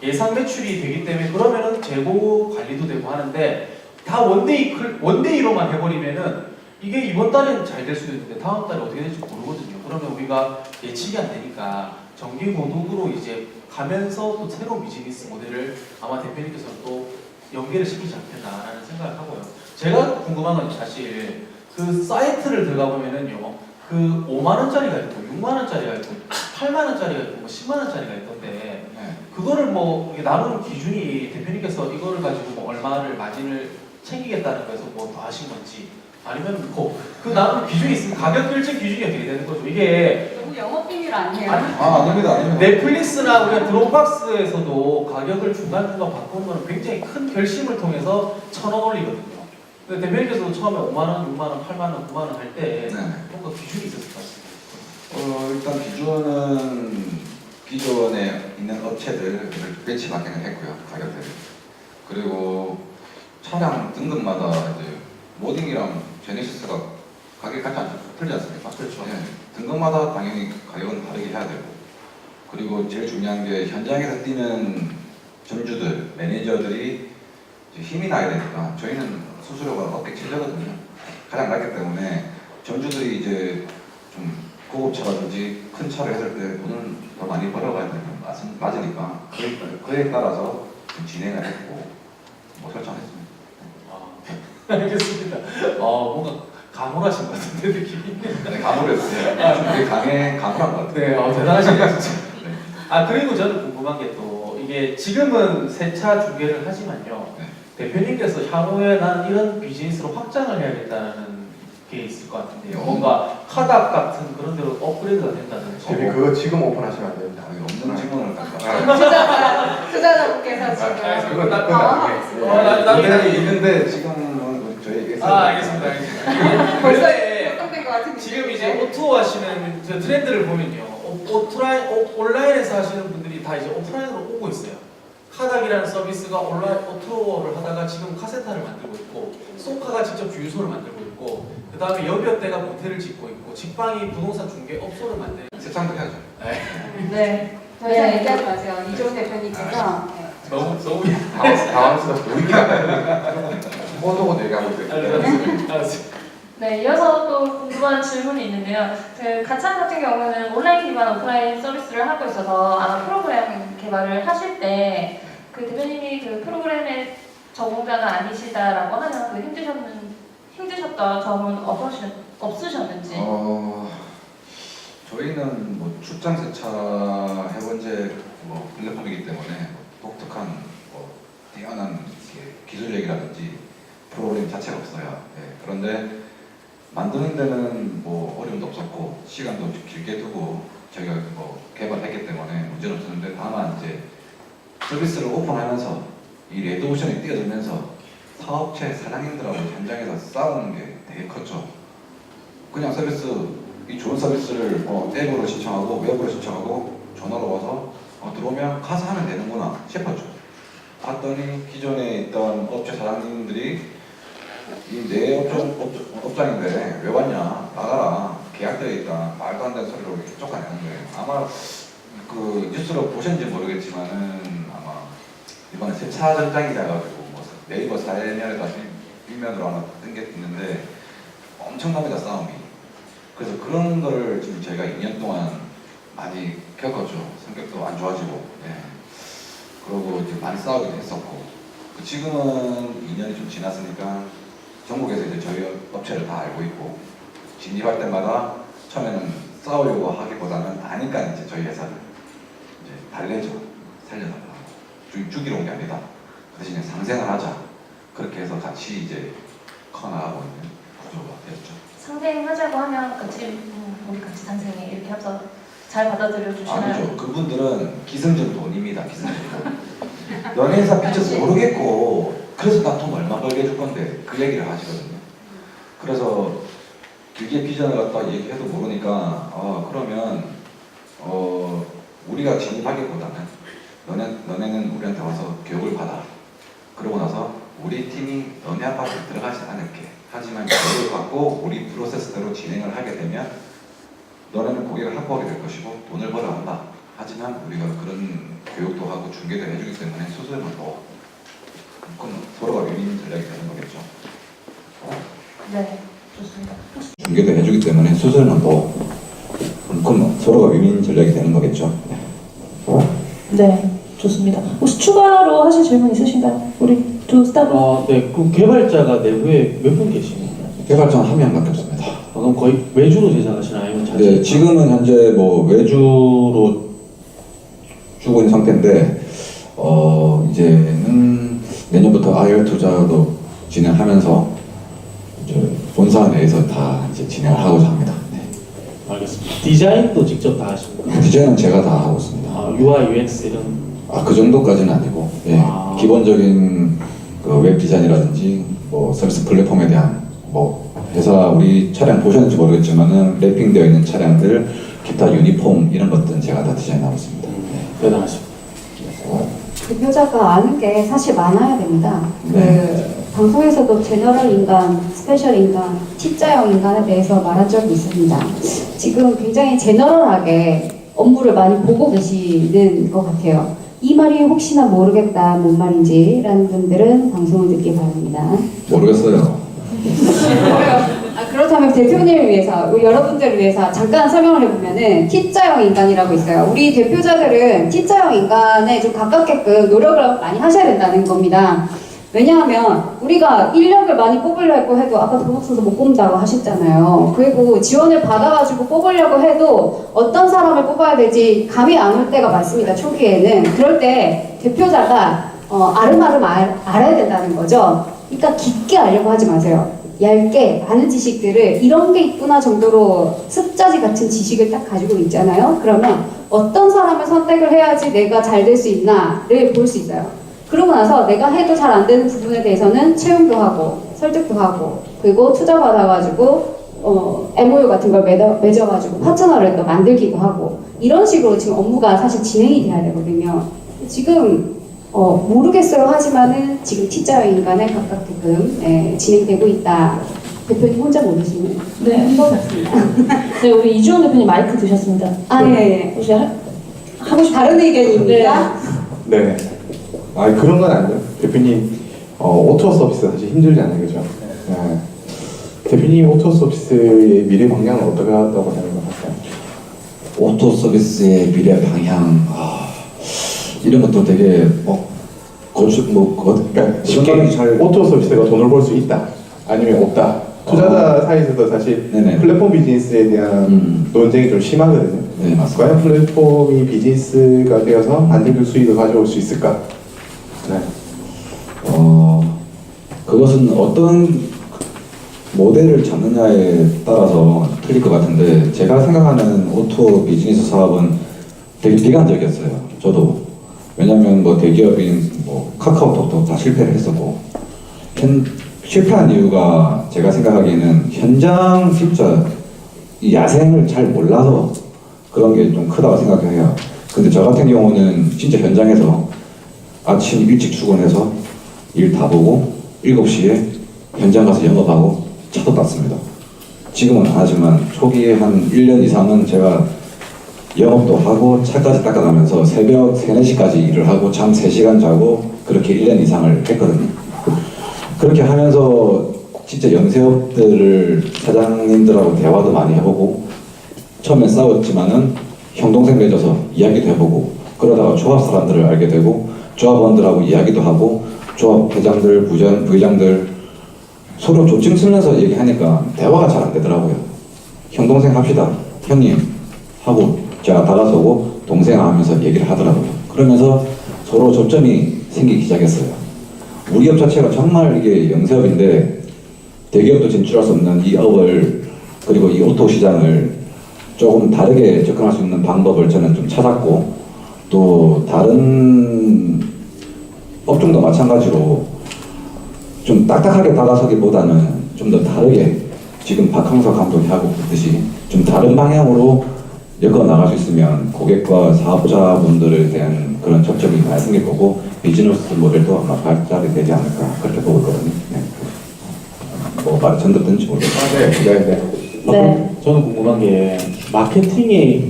예상 매출이 되기 때문에 그러면은 재고 관리도 되고 하는데 다 원데이로만 해버리면은 이게 이번 달에는 잘 될 수도 있는데 다음 달에 어떻게 될지 모르거든요. 그러면 우리가 예측이 안 되니까 정기 구독으로 이제 가면서 또 새로운 비즈니스 모델을 아마 대표님께서는 또 연계를 시키지 않겠나라는 생각을 하고요. 제가 궁금한 건 사실 그 사이트를 들어가 보면은요, 그 5만 원짜리가 있고 6만 원짜리가 있고 8만 원짜리가 있고 뭐 10만 원짜리가 있던데 그거를 뭐 이게 나누는 기준이 대표님께서 이거를 가지고 뭐 얼마를 마진을 챙기겠다는 거에서 뭐 더 하신 건지 아니면 뭐 그 나누는 기준이 있으면 가격 결정 기준이 어떻게 되는 거죠? 이게 너무 영업 비밀 아니에요? 아닙니다. 넷플릭스나 우리가 드롭박스에서도 가격을 중간중간 바꾸는 거는 굉장히 큰 결심을 통해서 1,000원 올리거든요. 근데 대표님께서도 처음에 5만 원, 6만 원, 8만 원, 9만 원 할 때 뭔가 기준이 있었을 것 같습니다. 일단 기준은 기존에 있는 업체들을 벤치마킹을 했고요. 가격대를. 그리고 차량 등급마다 이제 모딩이랑 제네시스가 가격이 같지 틀리지 않습니까? 그렇죠. 예, 등급마다 당연히 가격은 다르게 해야 되고, 그리고 제일 중요한 게 현장에서 뛰는 점주들, 매니저들이 이제 힘이 나야 되니까 저희는 수수료가 어깨 찔려거든요. 가장 낮기 때문에 점주들이 이제 좀 고급차라든지 큰 차를 했을 때 돈을 더 많이 벌어가야 되는 맞으니까 그에 따라서 진행을 했고 뭐 설정했습니다. 알겠습니다. 뭔가 가물하신 것 같은데 느낌이. 네, 가물했어요. 되게 가물한 것 같아요. 네, 대단하시네요 진짜. 그리고 저는 궁금한 게 또 이게 지금은 새 차 중개를 하지만요. 네. 대표님께서 향후에 난 이런 비즈니스로 확장을 해야겠다는 게 있을 것 같은데요. 뭔가 카닥 같은 그런 데로 업그레이드가 된다든지. 저희 그거 지금 오픈하시면 안 됩니다. 없는 질문을 갖다. 투자자분께서 지금 그건 딱 나중에 있는데 지금은 저희 알겠습니다. 벌써 근데 결정된 것 같은 지금 이제 오토 하시는 저 트렌드를 보면요. 온라인에서 하시는 분들이 다 이제 오프라인으로 오고 있어요. 카닥이라는 서비스가 온라인 오토를 하다가 지금 카세타를 만들고 있고, 소카가 직접 주유소를 만들고 있고, 그 다음에 여비어때가 모텔을 짓고 있고, 직방이 부동산 중개 업소를 만드는. 세창도 해야죠. 네. 더 이상 얘기하지 마세요. 이종 대표님께서 너무 당황스럽고 우리가 호도고 얘기하고 있어요. 알았어요. 네, 이어서 또 궁금한 질문이 있는데요. 그 가찬 같은 경우는 온라인 기반 오프라인 서비스를 하고 있어서 아마 프로그램 개발을 하실 때 그 대표님이 그 프로그램의 전공자가 아니시다라고 하면 그 힘드셨던 점은 없으셨는지. 저희는 뭐 출장 세차 해본 뭐 플랫폼이기 때문에 독특한 뭐 뛰어난 기술력이라든지 프로그램 자체가 없어요. 네, 그런데 만드는 데는 뭐 어려움도 없었고 시간도 길게 두고 저희가 뭐 개발했기 때문에 문제는 없었는데, 다만 이제 서비스를 오픈하면서 이 레드오션에 뛰어들면서 사업체 사장님들하고 현장에서 싸우는 게 되게 컸죠. 그냥 서비스, 이 좋은 서비스를 앱으로 신청하고 웹으로 신청하고 전화로 와서 들어오면 가서 하면 되는구나 싶었죠. 봤더니 기존에 있던 업체 사장님들이 이 내 업장인데 왜 왔냐, 나가라, 계약되어 있다, 말도 안 되는 소리로 이렇게 쫓아내는 거예요. 아마 그 뉴스로 보셨는지 모르겠지만은 아마 이번에 세차 전장이라 가지고 뭐 네이버 사회면에다 일면으로 하나 뜬 게 있는데 엄청납니다, 싸움이. 그래서 그런 거를 지금 저희가 2년 동안 많이 겪었죠. 성격도 안 좋아지고, 네. 그러고 이제 많이 싸우기도 했었고, 지금은 2년이 좀 지났으니까 전국에서 이제 저희 업체를 다 알고 있고, 진입할 때마다 처음에는 싸우려고 하기보다는 아니까 이제 저희 회사를 이제 달래죠. 살려달라고. 죽이러 온 게 아니다. 그 대신에 상생을 하자. 그렇게 해서 같이 이제 커나가고 있는 구조가 되었죠. 상생하자고 하면 같이 우리 같이 상생해 이렇게 해서 잘 받아들여 주시나요? 아니죠. 그분들은 기승전 돈입니다. 기승전 돈. 너네 회사 빚져서 모르겠고 그래서 나 돈 얼마 벌게 해줄 건데 그 얘기를 하시거든요. 그래서 길게 비전을 갖다 얘기해도 모르니까 그러면 우리가 진입하기보다는 너네는 우리한테 와서 교육을 받아. 그러고 나서 우리 팀이 너네 아파트에 들어가지 않을게. 하지만 교육을 받고 우리 프로세스대로 진행을 하게 되면 너네는 고객을 확보하게 될 것이고 돈을 벌어간다. 하지만 우리가 그런 교육도 하고 중개도 해주기 때문에 수수료는 더 그럼 서로가 윈윈 전략이 되는 거겠죠. 네, 좋습니다. 중개도 해주기 때문에 수수료는 더 그럼 서로가 윈윈 전략이 되는 거겠죠. 네, 좋습니다. 혹시 추가로 하실 질문 있으신가요? 우리 두 스타브. 네, 그 개발자가 내부에 몇 분 계십니까? 개발자는 한 명밖에 없습니다. 그럼 거의 외주로 제작하시나요? 아니면 자체? 네, 지금은 현재 뭐 외주로 주고 있는 상태인데 이제는 내년부터 IR 투자도 진행하면서 이제 본사 내에서 다 이제 진행을 하고자 합니다. 네. 알겠습니다. 디자인도 직접 다 하십니까? 디자인은 제가 다 하고 있습니다. UI, UX 이런. 그 정도까지는 아니고 기본적인 그 웹 디자인이라든지 뭐 서비스 플랫폼에 대한 뭐 회사 우리 차량 보셨는지 모르겠지만은 랩핑되어 있는 차량들 기타 유니폼 이런 것들은 제가 다 디자인하고 있습니다. 대단하십니다. 대표자가 아는 게 사실 많아야 됩니다. 네. 그 방송에서도 제너럴 인간, 스페셜 인간, T자형 인간에 대해서 말한 적이 있습니다. 지금 굉장히 제너럴하게 업무를 많이 보고 계시는 것 같아요. 이 말이 혹시나 모르겠다, 뭔 말인지라는 분들은 방송을 듣기 바랍니다. 모르겠어요. 그렇다면 대표님을 위해서, 여러분들을 위해서 잠깐 설명을 해보면은 T자형 인간이라고 있어요. 우리 대표자들은 T자형 인간에 좀 가깝게끔 노력을 많이 하셔야 된다는 겁니다. 왜냐하면 우리가 인력을 많이 뽑으려고 해도 아까 돈 없어서 못 뽑는다고 하셨잖아요. 그리고 지원을 받아가지고 뽑으려고 해도 어떤 사람을 뽑아야 될지 감이 안 올 때가 많습니다. 초기에는. 그럴 때 대표자가 아름아름 알아야 된다는 거죠. 그러니까 깊게 알려고 하지 마세요. 얇게 아는 지식들을 이런 게 있구나 정도로 습자지 같은 지식을 딱 가지고 있잖아요. 그러면 어떤 사람을 선택을 해야지 내가 잘 될 수 있나를 볼 수 있어요. 그러고 나서 내가 해도 잘 안 되는 부분에 대해서는 채용도 하고 설득도 하고 그리고 투자 받아가지고 MOU 같은 걸 맺어가지고 파트너를 또 만들기도 하고 이런 식으로 지금 업무가 사실 진행이 돼야 되거든요. 지금 모르겠어요 하지만은 지금 T자와 인간에 가깝게끔 진행되고 있다. 대표님 혼자 모르시는 네. 것 같습니다. 네, 우리 이주영 대표님 마이크 드셨습니다. 예. 혹시 하고 싶은 다른 의견입니까? 네. 아 그런 건 아니고요. 대표님 오토 서비스 사실 힘들잖아요, 그죠? 네. 대표님 오토 서비스의 미래 방향은 어떻게 하다고 생각하세요? 오토 서비스의 미래 방향 이런 것도 되게 그러니까 쉽게 잘 오토 서비스가 돈을 벌 수 있다, 아니면 없다. 투자자 사이에서도 사실 네네. 플랫폼 비즈니스에 대한 논쟁이 좀 심하거든요. 네 맞습니다. 과연 플랫폼이 비즈니스가 되어서 안정적 수익을 가져올 수 있을까? 네. 그것은 어떤 모델을 잡느냐에 따라서 틀릴 것 같은데 제가 생각하는 오토 비즈니스 사업은 되게 비관적이었어요. 저도 왜냐하면 뭐 대기업인 뭐 카카오톡도 다 실패를 했었고 실패한 이유가 제가 생각하기에는 현장 진짜 이 야생을 잘 몰라서 그런 게 좀 크다고 생각해요. 근데 저 같은 경우는 진짜 현장에서 아침 일찍 출근해서 일 다 보고 7시에 현장 가서 영업하고 차도 땄습니다. 지금은 안 하지만 초기에 한 1년 이상은 제가 영업도 하고 차까지 닦아가면서 새벽 3, 4시까지 일을 하고 잠 3시간 자고 그렇게 1년 이상을 했거든요. 그렇게 하면서 진짜 영세업들을 사장님들하고 대화도 많이 해보고 처음엔 싸웠지만은 형동생 맺어서 이야기도 해보고 그러다가 조합 사람들을 알게 되고 조합원들하고 이야기도 하고 조합 회장들, 부회장들 서로 조칭 쓰면서 얘기하니까 대화가 잘 안 되더라고요. 형 동생 합시다. 형님 하고 제가 다가서고 동생 하면서 얘기를 하더라고요. 그러면서 서로 접점이 생기기 시작했어요. 우리 업 자체가 정말 이게 영세업인데 대기업도 진출할 수 없는 이 업을 그리고 이 오토 시장을 조금 다르게 접근할 수 있는 방법을 저는 좀 찾았고 또 다른 업종도 마찬가지로 좀 딱딱하게 다가서기보다는 좀 더 다르게 지금 박항서 감독이 하고 있듯이 좀 다른 방향으로 엮어 나갈 수 있으면 고객과 사업자분들에 대한 그런 접점이 많이 생길 거고 비즈니스 모델도 아마 발달이 되지 않을까 그렇게 보고 있거든요. 네. 뭐 말이 전달됐는지 모르겠어요. 네. 저는 궁금한 게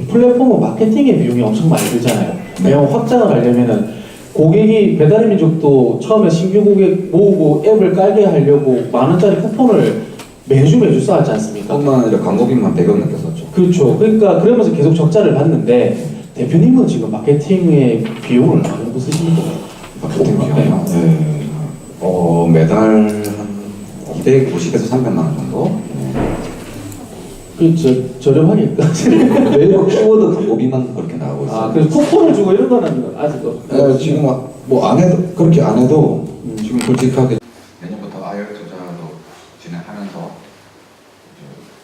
플랫폼은 마케팅의 비용이 엄청 많이 들잖아요. 왜냐면 확장을 하려면은 고객이 배달의 민족도 처음에 신규 고객 모으고 앱을 깔게 하려고 10,000원짜리 쿠폰을 매주 쌓았지 않습니까? 뿐만 아니라 광고비만 100원 넘겼었죠. 그렇죠. 그러니까 그러면서 계속 적자를 봤는데 대표님은 지금 마케팅의 비용을 어느 정도 쓰십니까? 마케팅 비용이요? 네. 매달 한 250에서 300만 원 정도? 저렴하니까. 네이버 키워드 광고비만 그렇게 나오고 있어요. 그래서 쿠폰을 주고 이런 거는 아직 지금 뭐 안 해도 그렇게 안 해도 지금 솔직하게 내년부터 IR 투자도 진행하면서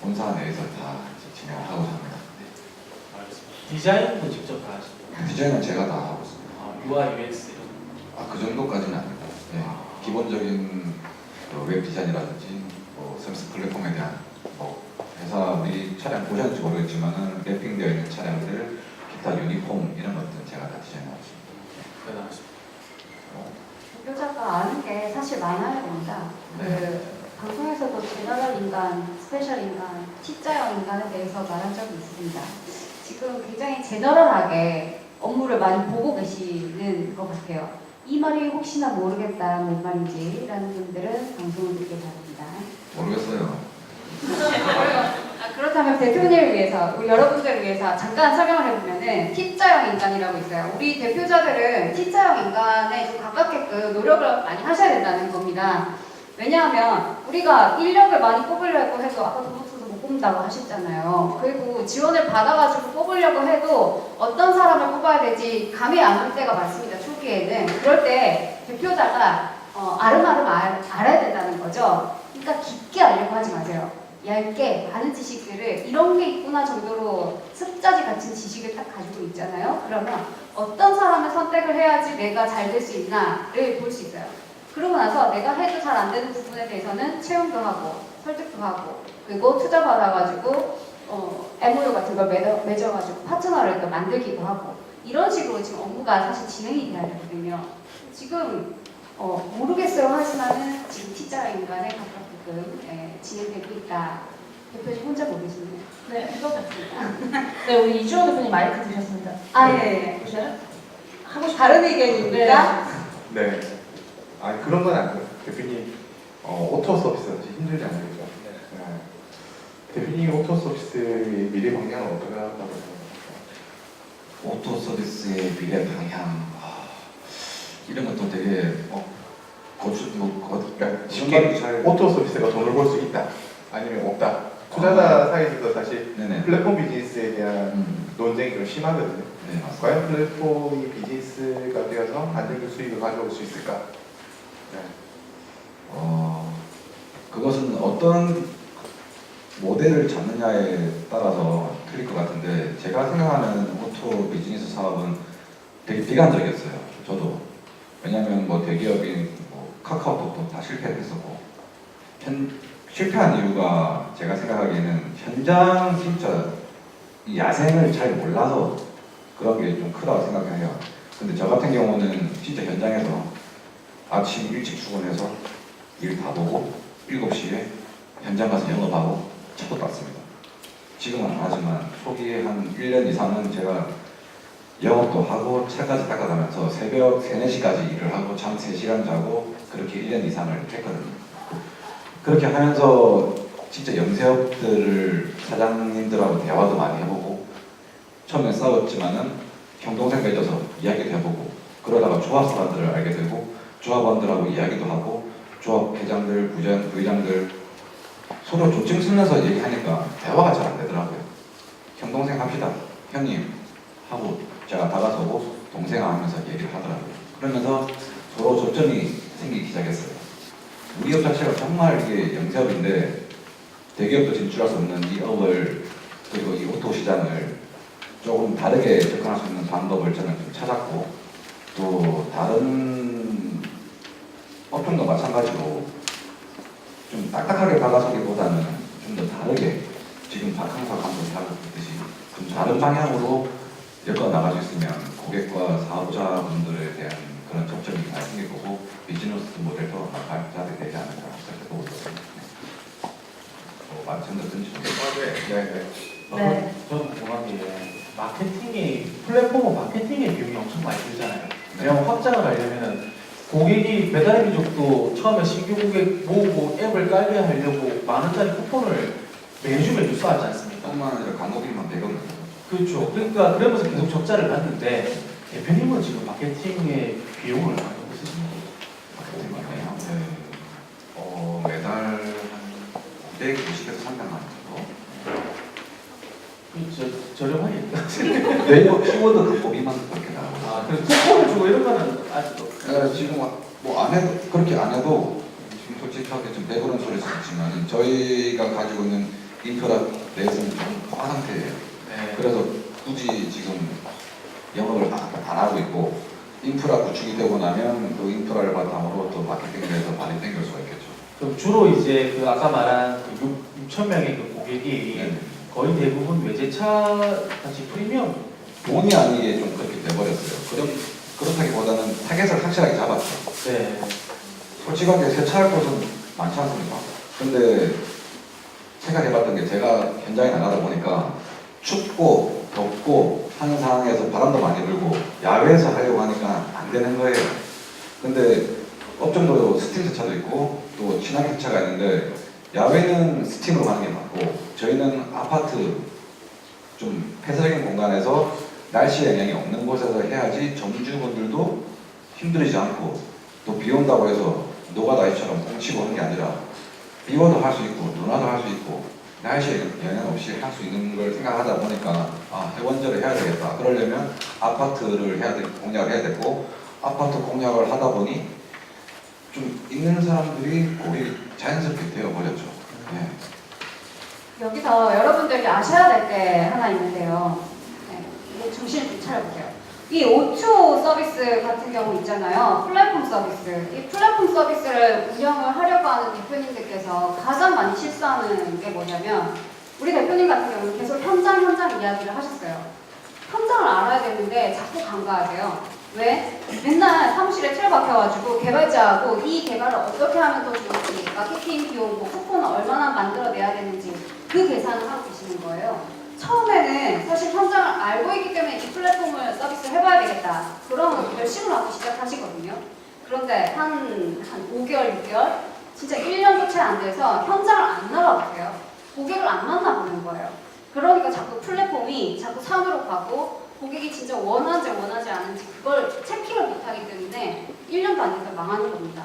본사 내에서 다 진행을 하고자 합니다. 디자인도 직접 다 하시고. 디자인은 제가 다 하고 있습니다. UI, UX 이런. 그 정도까지는 아닙니다. 기본적인 웹 디자인이라든지 뭐 서비스 플랫폼에 대한 뭐 회사 우리 차량 보셨는지 모르겠지만은 랩핑되어 있는 차량들 기타 유니폼 이런 것들은 제가 다 디자인하고 있습니다. 대단하십니다. 대표자가 아는 게 사실 많아야 됩니다. 방송에서도 제너럴 인간, 스페셜 인간, T자형 인간에 대해서 말한 적이 있습니다. 지금 굉장히 제너럴하게 업무를 많이 보고 계시는 것 같아요. 이 말이 혹시나 모르겠다, 뭔 말인지 라는 분들은 방송을 듣게 바랍니다. 모르겠어요. 그렇다면 대표님을 위해서, 우리 여러분들을 위해서 잠깐 설명을 해보면은 T자형 인간이라고 있어요. 우리 대표자들은 T자형 인간에 좀 가깝게끔 노력을 많이 하셔야 된다는 겁니다. 왜냐하면 우리가 인력을 많이 뽑으려고 해도 아까 돈 없어서 못 뽑는다고 하셨잖아요. 그리고 지원을 받아가지고 뽑으려고 해도 어떤 사람을 뽑아야 될지 감이 안 올 때가 많습니다. 초기에는. 그럴 때 대표자가 아름아름 알아야 된다는 거죠. 그러니까 깊게 알려고 하지 마세요. 얇게 많은 지식들을 이런 게 있구나 정도로 습자지 같은 지식을 딱 가지고 있잖아요. 그러면 어떤 사람을 선택을 해야지 내가 잘 될 수 있나를 볼 수 있어요. 그러고 나서 내가 해도 잘 안 되는 부분에 대해서는 채용도 하고 설득도 하고 그리고 투자 받아가지고 MOU 같은 걸 맺어가지고 파트너를 또 만들기도 하고 이런 식으로 지금 업무가 사실 진행이 돼야 되거든요. 지금 모르겠어요 하지만은 지금 T자 인간에 가깝게끔 진행되고 있다. 대표님 혼자 모르시네요. 네, 네, 우리 이주호 대표님 마이크 드셨습니다. 예. 보셔요? 하고 다른 의견입니까? 네. 아 그런 건 아니고요. 대표님 오토 서비스가 힘들지 않으시죠? 네. 대표님 오토 서비스의 미래 방향은 어떻게 생각하고 있나요? 오토 서비스의 미래 방향 이런 것도 되게 그러니까 쉽게 잘 오토 서비스가 돈을 벌 수 있다. 아니면 없다. 투자자 사이에서도 사실 네네. 플랫폼 비즈니스에 대한 논쟁이 좀 심하거든요. 네 맞습니다. 과연 플랫폼이 비즈니스가 되어서 안정적 수익을 가져올 수 있을까? 네. 그것은 어떤 모델을 잡느냐에 따라서 틀릴 것 같은데 제가 생각하는 오토 비즈니스 사업은 되게 비관적이었어요. 저도 왜냐하면 뭐 대기업인 뭐 카카오톡도 다 실패했었고 실패한 이유가 제가 생각하기에는 현장 진짜 이 야생을 잘 몰라서 그런 게 좀 크다고 생각해요. 근데 저 같은 경우는 진짜 현장에서 아침 일찍 출근해서 일 다 보고 7시에 현장 가서 영업하고 차도 땄습니다. 지금은 안 하지만 초기에 한 1년 이상은 제가 영업도 하고 차까지 닦아가면서 새벽 3, 4시까지 일을 하고 잠 3시간 자고 그렇게 1년 이상을 했거든요. 그렇게 하면서 진짜 영세업들을 사장님들하고 대화도 많이 해보고 처음에 싸웠지만은 형동생 맺어서 이야기도 해보고 그러다가 조합 사람들을 알게 되고 조합원들하고 이야기도 하고 조합 회장들, 부회장들 서로 조증 쓰면서 얘기하니까 대화가 잘 안 되더라고요. 형동생 합시다. 형님 하고 제가 다가서고 동생 하면서 얘기를 하더라고요. 그러면서 서로 접점이 생기기 시작했어요. 우리 업 자체가 정말 이게 영세업인데 대기업도 진출할 수 없는 이 업을 그리고 이 오토 시장을 조금 다르게 접근할 수 있는 방법을 저는 좀 찾았고 또 다른 업종도 마찬가지로 좀 딱딱하게 다가서기보다는 좀 더 다르게 지금 박항서 감독이 하고 있듯이 좀 다른 방향으로 엮어 나갈 수 있으면 고객과 사업자분들에 대한 그런 접점이 많이 생길 거고 비즈니스 모델도 발전이 되지 않을까 그렇게 보고 있습니다. 마찬가지로 네. 저는 궁금한 게 마케팅이 플랫폼은 마케팅의 비용이 엄청 많이 들잖아요. 왜냐하면 확장을 하려면은 고객이 배달의 민족도 처음에 신규 고객 모으고 앱을 깔게 하려고 만 원짜리 쿠폰을 매주 쏴하지 않습니까? 뿐만 아니라 광고비만 100원 그렇죠. 그러니까 그러면서 계속 적자를 났는데 대표님은 지금 마케팅의 비용을 많이 쓰십니까? 매달 한 290에서 300만 원 정도. 저렴하니까. 키워드 광고비만 그렇게 나오고. 그래서 쿠폰을 주고 이런 거는 아직도. 지금 뭐 안 해도 그렇게 안 해도 지금 솔직하게 좀 배부른 소리 있지만 저희가 가지고 있는 인프라 내에서는 좀 허한 상태예요. 네. 그래서 굳이 지금 영업을 안 하고 있고 인프라 구축이 되고 나면 그 인프라를 바탕으로 또 마케팅에서 많이 땡길 수가 있겠죠. 그럼 주로 이제 그 아까 말한 그 6천 명의 그 고객이 네. 거의 대부분 외제차 같이 프리미엄. 본의 아니게 좀 그렇게 돼버렸어요. 그렇다기보다는 타겟을 확실하게 잡았죠. 네. 솔직하게 세차할 곳은 많지 않습니까? 근데 생각해봤던 게 제가 현장에 나가다 보니까 춥고 덥고 하는 상황에서 바람도 많이 불고 야외에서 하려고 하니까 안 되는 거예요. 근데 업종도 스팀 세차도 있고 또 친환경 세차가 있는데 야외는 스팀으로 가는 게 맞고 저희는 아파트 좀 폐쇄적인 공간에서 날씨 영향이 없는 곳에서 해야지 점주분들도 힘들지 않고 또 비 온다고 해서 노가다이처럼 꽁치고 하는 게 아니라 비 와도 할 수 있고 눈 와도 할 수 있고 날씨에 영향 없이 할 수 있는 걸 생각하다 보니까 해원절을 해야 되겠다. 그러려면 아파트를 공략을 해야 되고 아파트 공략을 하다 보니 좀 있는 사람들이 거의 자연스럽게 되어버렸죠. 네. 여기서 여러분들이 아셔야 될 게 하나 있는데요. 네, 이게 정신을 좀 차려보세요. 이 5초 서비스 같은 경우 있잖아요. 플랫폼 서비스. 이 플랫폼 서비스를 운영을 하려고 하는 대표님들께서 가장 많이 실수하는 게 뭐냐면 우리 대표님 같은 경우는 계속 현장 이야기를 하셨어요. 현장을 알아야 되는데 자꾸 간과하세요. 왜? 맨날 사무실에 틀어박혀가지고 개발자하고 이 개발을 어떻게 하면 더 좋을지, 마케팅 비용, 뭐 쿠폰을 얼마나 만들어내야 되는지 그 계산을 하고 계시는 거예요. 처음에는 사실 현장을 알고 있기 때문에 이 플랫폼을 서비스를 해봐야 되겠다. 그런 결심을 하고 시작하시거든요. 그런데 한 5개월, 6개월? 진짜 1년도 채 안 돼서 현장을 안 나가보세요. 고객을 안 만나보는 거예요. 그러니까 자꾸 플랫폼이 자꾸 산으로 가고 고객이 진짜 원하지 않은지 그걸 체킹을 못하기 때문에 1년도 안 돼서 망하는 겁니다.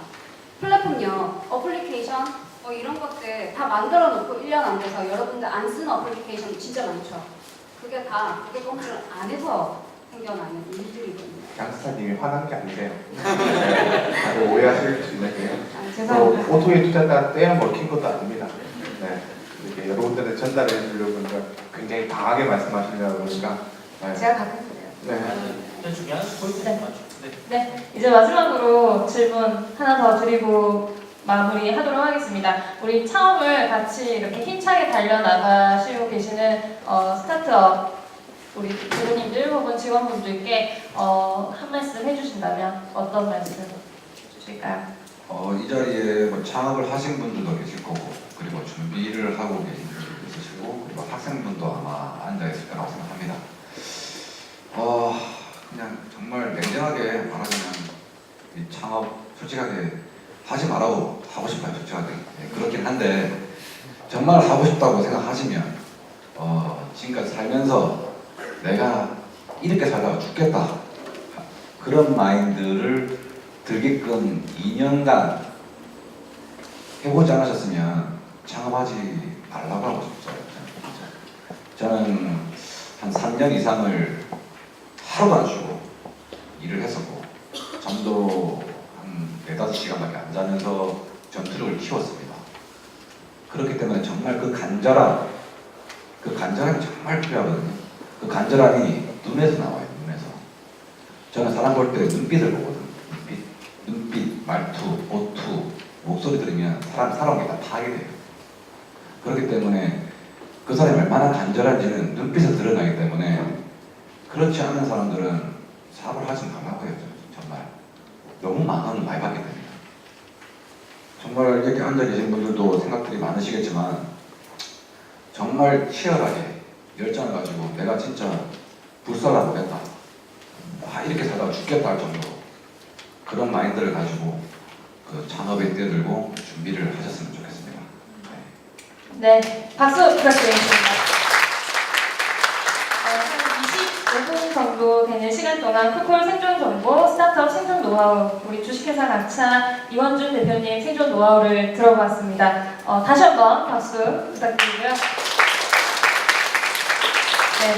플랫폼요, 어플리케이션 뭐 이런 것들 다 만들어 놓고 1년 안 돼서 여러분들 안 쓰는 어플리케이션 진짜 많죠. 그게 다 고객 검증을 안 해서 생겨나는 일들이거든요. 양수사님이 화난 게 아니세요. 네, 다들 오해하실 수 있는데요. 아, 죄송합니다. 오토에 투자했다 떼야 먹힌 것도 아닙니다. 네, 이렇게 여러분들한테 전달해 주려고 하니까 굉장히 강하게 말씀하시려고 그러니까 네. 제가 가끔 그래요. 네. 일단 중요한 포인트는 맞죠. 네. 네, 이제 마지막으로 질문 하나 더 드리고 마무리하도록 하겠습니다. 우리 창업을 같이 이렇게 힘차게 달려나가시고 계시는 스타트업 우리 부모님들 혹은 직원분들께 한 말씀 해주신다면 어떤 말씀 주실까요? 이 자리에 뭐 창업을 하신 분들도 계실 거고, 그리고 준비를 하고 계신 분들도 있으시고, 그리고 학생분도 아마 앉아있을 거라고 생각합니다. 그냥 정말 냉정하게 말하자면 이 창업 솔직하게 하지 말라고 하고 싶어요. 솔직하게. 그렇긴 한데 정말 하고 싶다고 생각하시면 지금까지 살면서 내가 이렇게 살다가 죽겠다 그런 마인드를 들게끔 2년간 해보지 않으셨으면 창업하지 말라고 하고 싶어요. 저는 한 3년 이상을 하루도 안 쉬고 일을 했었고 잠도 한 4-5시간밖에 안 자면서 전투력을 키웠습니다. 그렇기 때문에 정말 그 간절함이 정말 필요하거든요. 그 간절함이 눈에서 나와요. 눈에서. 저는 사람 볼 때 눈빛을 보거든요. 눈빛, 말투, 오투, 목소리 들으면 사람이 다 파악이 돼요. 그렇기 때문에 그 사람이 얼마나 간절한지는 눈빛에서 드러나기 때문에 그렇지 않은 사람들은 사업을 하지 말라고요. 정말 너무 망언을 많이 받게 됩니다. 정말 이렇게 앉아 계신 분들도 생각들이 많으시겠지만 정말 치열하게 열정을 가지고 내가 진짜 불살라보겠다, 이렇게 살다가 죽겠다 할 정도로 그런 마인드를 가지고 그 창업에 뛰어들고 준비를 하셨으면 좋겠습니다. 네, 박수 부탁드리겠습니다. 한 25분 정도 되는 시간 동안 푸콜 생존 정보, 스타트업 생존 노하우, 우리 주식회사 가차 이원준 대표님 생존 노하우를 들어봤습니다. 다시 한번 박수 부탁드리고요. 네.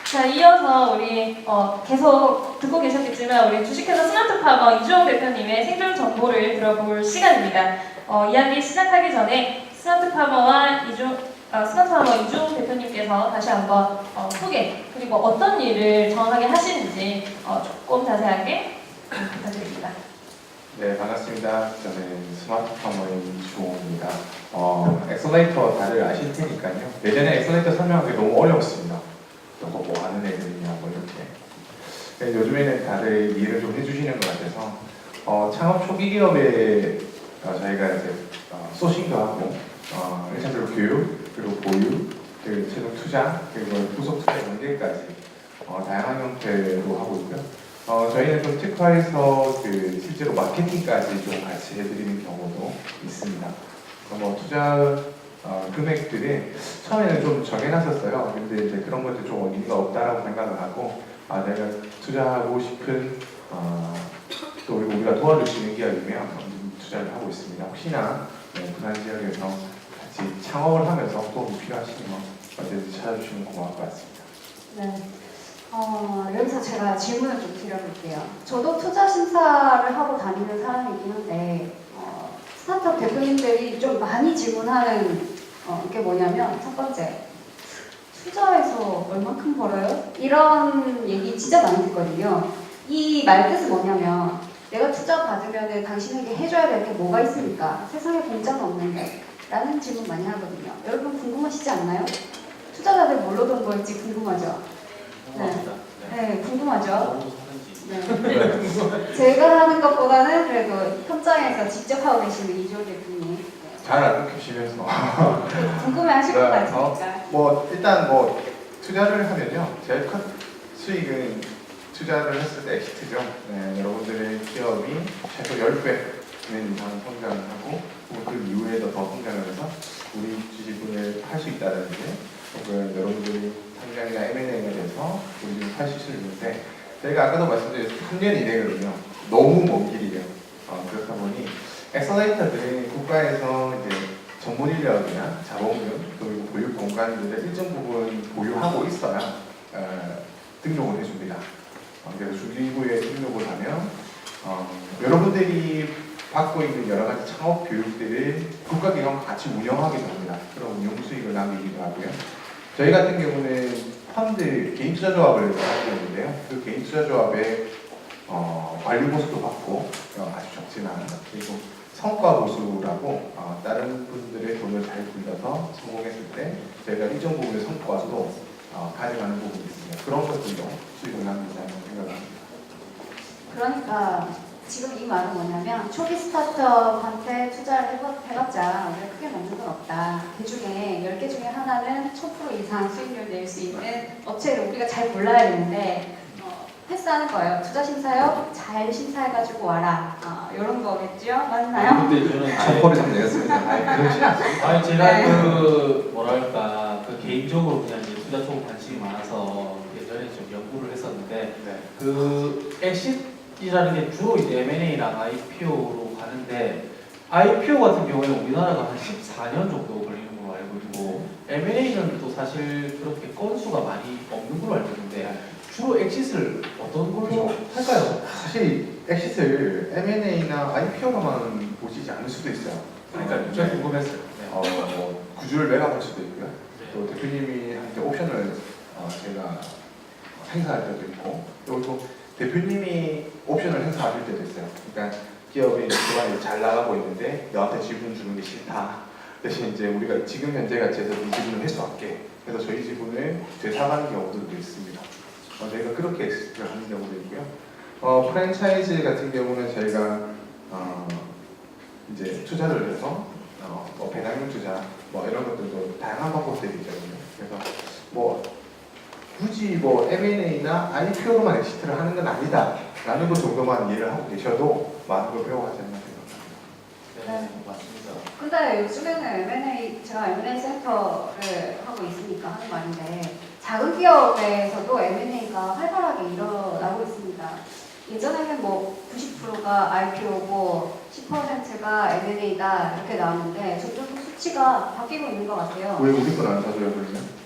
자, 이어서 우리 계속 듣고 계셨겠지만 우리 주식회사 스마트파머 이주홍 대표님의 생존 정보를 들어볼 시간입니다. 이야기 시작하기 전에 스마트파머 이주홍 대표님께서 다시 한번 소개 그리고 어떤 일을 정확하게 하시는지 조금 자세하게 부탁드립니다. 네, 반갑습니다. 저는 스마트파머의 이주홍입니다. 엑셀레이터 다들 아실 테니까요. 예전에 엑셀레이터 설명하기 너무 어려웠습니다. 이거 뭐 아는 애들이냐 뭐 이렇게. 근데 요즘에는 다들 이해를 좀 해주시는 것 같아서 창업 초기 기업에 저희가 이제 소싱도 하고 1차적으로 교육, 그리고 보유, 그리고 최종 투자, 그리고 후속 투자 연계까지 다양한 형태로 하고 있고요. 저희는 좀 특화해서 그 실제로 마케팅까지 좀 같이 해드리는 경우도 있습니다. 뭐 투자 금액들이 처음에는 좀 정해놨었어요. 근데 이제 그런 것들 좀 의미가 없다라고 생각을 하고 내가 투자하고 싶은 또 우리가 도와줄 수 있는 기업이면 투자를 하고 있습니다. 혹시나 부산 지역에서 같이 창업을 하면서 도움이 필요하시면 언제든지 찾아주시면 고마울 것 같습니다. 네. 여기서 제가 질문을 좀 드려볼게요. 저도 투자 심사를 하고 다니는 사람이긴 한데 스타트업 대표님들이 좀 많이 질문하는 게 뭐냐면 첫 번째, 투자해서 얼만큼 벌어요? 이런 얘기 진짜 많이 듣거든요. 이 말뜻은 뭐냐면 내가 투자 받으면 당신에게 해줘야 될 게 뭐가 있습니까? 세상에 공짜는 없는데 라는 질문 많이 하거든요. 여러분 궁금하시지 않나요? 투자자들 뭘로 돈 벌지 궁금하죠? 궁금합니다. 네, 궁금하죠? 뭐로 사는지. 네. 제가 하는 것보다는 그래도 현장에서 직접 하고 계시는 이조 대표님 네. 잘 안 끊기시면서 궁금해하실 것 네, 같으니까. 뭐 일단 뭐 투자를 하면요 제일 큰 수익은 투자를 했을 때 엑시트죠. 네, 여러분들의 기업이 최소 10배는 이상 성장을 하고 그 이후에도 더 성장을 해서 우리 주식을 팔 수 있다는 게 혹은 여러분들이 상장이나 M&A에 대해서 우리는 팔 수 있는데 저희가 아까도 말씀드린 3년 이내거든요. 너무 먼 길이에요. 그렇다 보니 엑셀레이터들이 국가에서 이제 전문 인력이나 자본금 그리고 교육 공간들을 일정 부분 보유하고 있어야 등록을 해줍니다. 그래서 주기부에 등록을 하면 여러분들이 받고 있는 여러 가지 창업 교육들을 국가기관과 같이 운영하게 됩니다. 그런 운영 수익을 남기기도 하고요. 저희 같은 경우는 펀드 개인 투자 조합을 가지고 있는데요. 그 개인 투자 조합의 관리 보수도 받고 아주 적지만 그리고 성과 보수라고 다른 분들의 돈을 잘 굴려서 성공했을 때 저희가 일정 부분의 성과도 가져가는 부분이 있습니다. 그런 것들도 수익을 남긴다는 생각합니다. 그러니까 지금 이 말은 뭐냐면 초기 스타트업한테 투자를 해봤자 우리가 크게 먹는 건 없다. 그 중에 10개 중에 하나는 1000% 이상 수익률 낼 수 있는 업체를 우리가 잘 골라야 되는데 패스하는 거예요. 투자 심사요? 잘 심사해가지고 와라. 이런 거겠죠? 맞나요? 근데 저는 참고를 좀 내겠습니다. 아니 제가 그 뭐랄까 그 개인적으로 그냥 이제 투자 쪽 관심이 많아서 예전에 좀 연구를 했었는데 그 엑시트라는 게 주로 이제 M&A랑 IPO로 가는데 IPO 같은 경우에는 우리나라가 한 14년 정도 걸리는 걸로 알고 있고 M&A는 또 사실 그렇게 건수가 많이 없는 걸로 알고 있는데 주로 엑시트를 어떤 걸로 할까요? 사실 엑시트를 M&A나 IPO로만 보시지 않을 수도 있어요. 그러니까 제가 궁금했어요. 네. 뭐 구주를 매각할 수도 있고요. 또 대표님이 한테 옵션을 제가 행사할 때도 있고 또 대표님이 옵션을 행사하실 때도 있어요. 그러니까 기업이 그동안 잘 나가고 있는데 너한테 지분 주는 게 싫다. 대신 이제 우리가 지금 현재 가치에서 이 지분을 회수할게. 그래서 저희 지분을 되사가는 경우들도 있습니다. 저희가 그렇게 엑시트를 하는 경우도 있고요. 프랜차이즈 같은 경우는 저희가 이제 투자를 해서 뭐 배당금 투자 뭐 이런 것들도 다양한 방법들이 있거든요. 그래서 뭐 굳이 뭐 M&A나 IPO로만 엑시트를 하는 건 아니다라는 것 정도만 이해를 하고 계셔도 많은 걸 배워가지 않나 생각합니다. 네, 맞습니다. 근데 요즘에는 M&A, 제가 M&A 센터를 하고 있으니까 하는 말인데 작은 기업에서도 M&A가 활발하게 일어나고 있습니다. 예전에는 뭐 90%가 IPO고 10%가 M&A다 이렇게 나왔는데 점점 또 수치가 바뀌고 있는 것 같아요. 왜 우리 건 안 사줘요 그러면?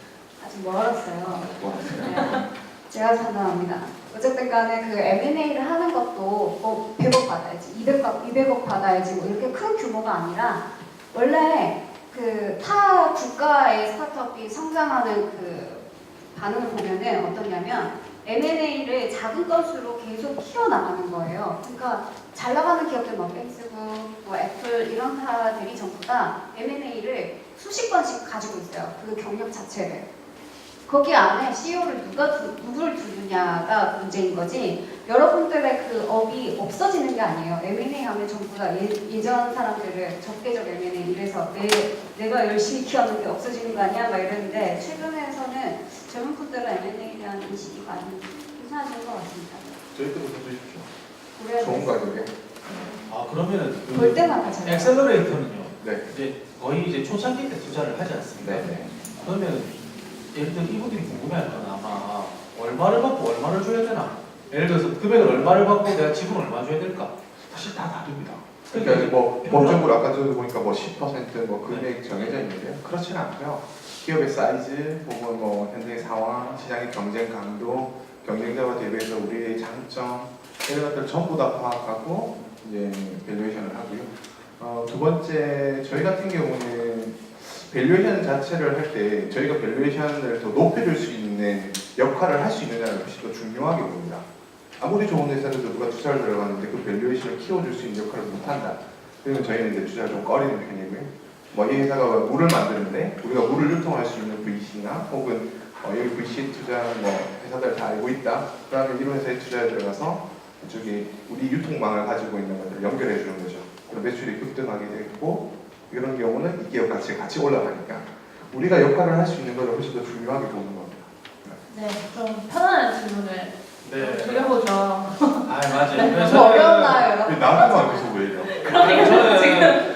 아직 멀었어요. 네, 제가 판단합니다. 어쨌든 간에 그 M&A를 하는 것도 뭐 100억 받아야지, 200억 받아야지 뭐 이렇게 큰 규모가 아니라 원래 그 타 국가의 스타트업이 성장하는 그 반응을 보면은 어떠냐면 M&A를 작은 건수로 계속 키워나가는 거예요. 그러니까 잘 나가는 기업들 뭐 페이스북, 뭐 애플 이런 사들이 전부 다 M&A를 수십 건씩 가지고 있어요. 그 경력 자체를. 거기 안에 CEO를 누구를 두느냐가 문제인 거지 여러분들의 그 업이 없어지는 게 아니에요. M&A 하면 전부 다 예전 사람들을 적대적 M&A 이래서 내가 열심히 키웠는데 없어지는 거 아니야? 막 이랬는데 최근에서는 젊은 분들은 M&A에 대한 인식이 많이 괜찮아지는 것 같습니다. 저희 때도 사주십시오. 그래야 좋은 가격에. 그러면은 볼 때마다 잘 엑셀러레이터는요. 네. 이제 거의 이제 초창기 때 투자를 하지 않습니까? 네. 그러면 예를 들어 이분들이 궁금해할 건 아마 얼마를 받고 얼마를 줘야 되나? 예를 들어서 금액을 얼마를 받고 내가 지분 얼마 줘야 될까? 사실 다 다릅니다. 그러니까 뭐 법적으로 아까 저도 보니까 뭐 10%뭐 금액 정해져 있는데요. 그렇지는 않고요. 기업의 사이즈, 혹은 뭐 현재 상황, 시장의 경쟁 강도, 경쟁자와 대비해서 우리의 장점 이런 것들 전부 다 파악하고 이제 밸류에이션을 하고요. 두 번째 저희 같은 경우는 밸류에이션 자체를 할 때 저희가 밸류에이션을 더 높여줄 수 있는 역할을 할 수 있느냐를 훨씬 더 중요하게 봅니다. 아무리 좋은 회사들도 누가 투자를 들어가는데 그 밸류에이션을 키워줄 수 있는 역할을 못한다. 그러면 저희는 이제 투자를 좀 꺼리는 편이고요. 뭐 이 회사가 물을 만드는데 우리가 물을 유통할 수 있는 VC나 혹은 여기 VC 투자하는 뭐 회사들 다 알고 있다. 그러면 이런 회사에 투자에 들어가서 저기 우리 유통망을 가지고 있는 것들 연결해 주는 거죠. 그럼 매출이 급등하게 되고 이런 경우는 이 기업 같이 올라가니까 우리가 역할을 할 수 있는 걸 훨씬 더 중요하게 보는 겁니다. 네, 좀 편안한 질문을 네. 드려보죠. 아 맞아요. 그래서 너무 어려웠나요, 여러분? 나한테만 계속 왜 이래요? 그러니까 저는 지금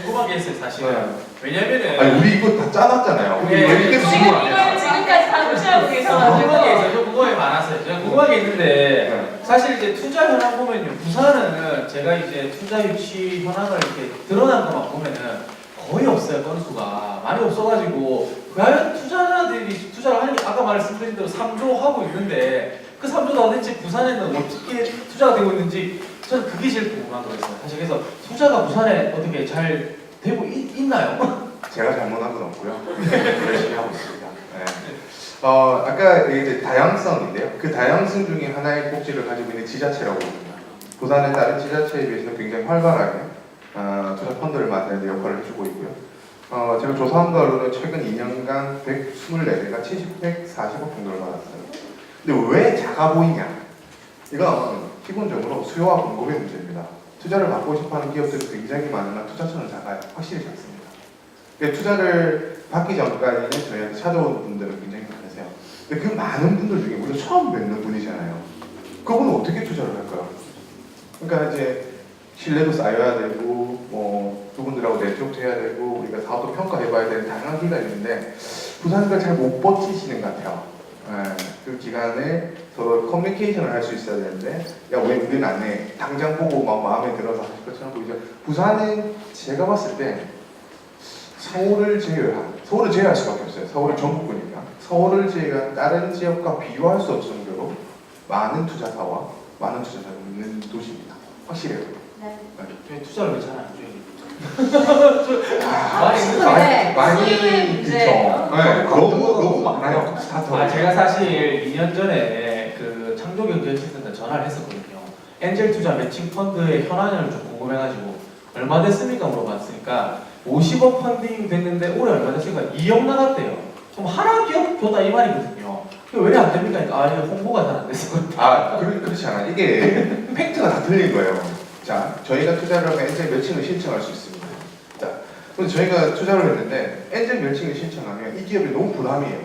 궁금한 게 있어요 사실. 네. 왜냐면은 아니 우리 이거 다 짜놨잖아요. 우리 네. 왜 이렇게 질문 안 이걸 해요? 지금까지 다 무시하고 궁금한 게 계셔가지고 있어요. 저 궁금한 게 많았어요. 제가 궁금한 게 있는데 사실 이제 투자 현황 보면요. 부산은 제가 이제 투자 유치 현황을 이렇게 드러난 것만 보면은 거의 없어요. 건수가 많이 없어가지고 과연 투자자들이 투자를 하는 게 아까 말씀드린 대로 3조 하고 있는데 그 3조 도대체 부산에는 어떻게 투자가 되고 있는지 저는 그게 제일 궁금한 거였어요. 사실 그래서 투자가 부산에 어떻게 잘 되고 있나요? 제가 잘못한 건 없고요. 열심히 하고 있습니다. 네. 아까 이제 다양성인데요. 그 다양성 중에 하나의 복지를 가지고 있는 지자체라고 봅니다. 부산은 다른 지자체에 비해서 굉장히 활발하게 투자 펀드를 만드는 데 역할을 해주고 있고요. 제가 조사한 거로는 최근 2년간 124개가 140억 정도를 받았어요. 근데 왜 작아 보이냐? 이건 기본적으로 수요와 공급의 문제입니다. 투자를 받고 싶어하는 기업들이 굉장히 많으나 투자처는 작아요. 확실히 작습니다. 그러니까 투자를 받기 전까지는 저희한테 찾아오는 분들은 굉장히 많으세요. 근데 그 많은 분들 중에 우리가 처음 뵙는 분이잖아요. 그분은 어떻게 투자를 할까요? 그러니까 이제 신뢰도 쌓여야 되고 뭐 그분들하고 네트워크도 해야 되고 우리가 사업도 평가해봐야 되는 다양한 기회가 있는데 부산을 잘 못 버티시는 것 같아요. 그 기간에 서로 커뮤니케이션을 할 수 있어야 되는데 야 왜 우리는 안 해? 당장 보고 막 마음에 들어서 하실 것처럼 보이죠. 부산은 제가 봤을 때 서울을 제외할 수밖에 없어요. 서울은 전국구니까 서울을 제외한 다른 지역과 비교할 수 없을 정도로 많은 투자사와 많은 투자자가 있는 도시입니다. 확실해요. 네. 저희 투자를 왜 잘 안 줘요? 많이 수익의 그쵸. 문제. 네, 너무 많아요. 스타트업. 제가 사실 2년 전에 그 창조경제센터 전화를 했었거든요. 엔젤 투자 매칭 펀드의 현황을 좀 궁금해가지고 얼마 됐습니까 물어봤으니까 50억 펀딩 됐는데 올해 얼마 됐으니까 2억 나갔대요. 그럼 하나 기업 줬다 이 말이거든요. 왜 안 됩니까? 이게 홍보가 잘 안 돼서. 그렇지 않아요. 이게 팩트가 다 틀린 거예요. 자, 저희가 투자를 하면 엔젤 매칭을 신청할 수 있습니다. 자, 그래서 저희가 투자를 했는데 엔젤 매칭을 신청하면 이 기업이 너무 부담이에요.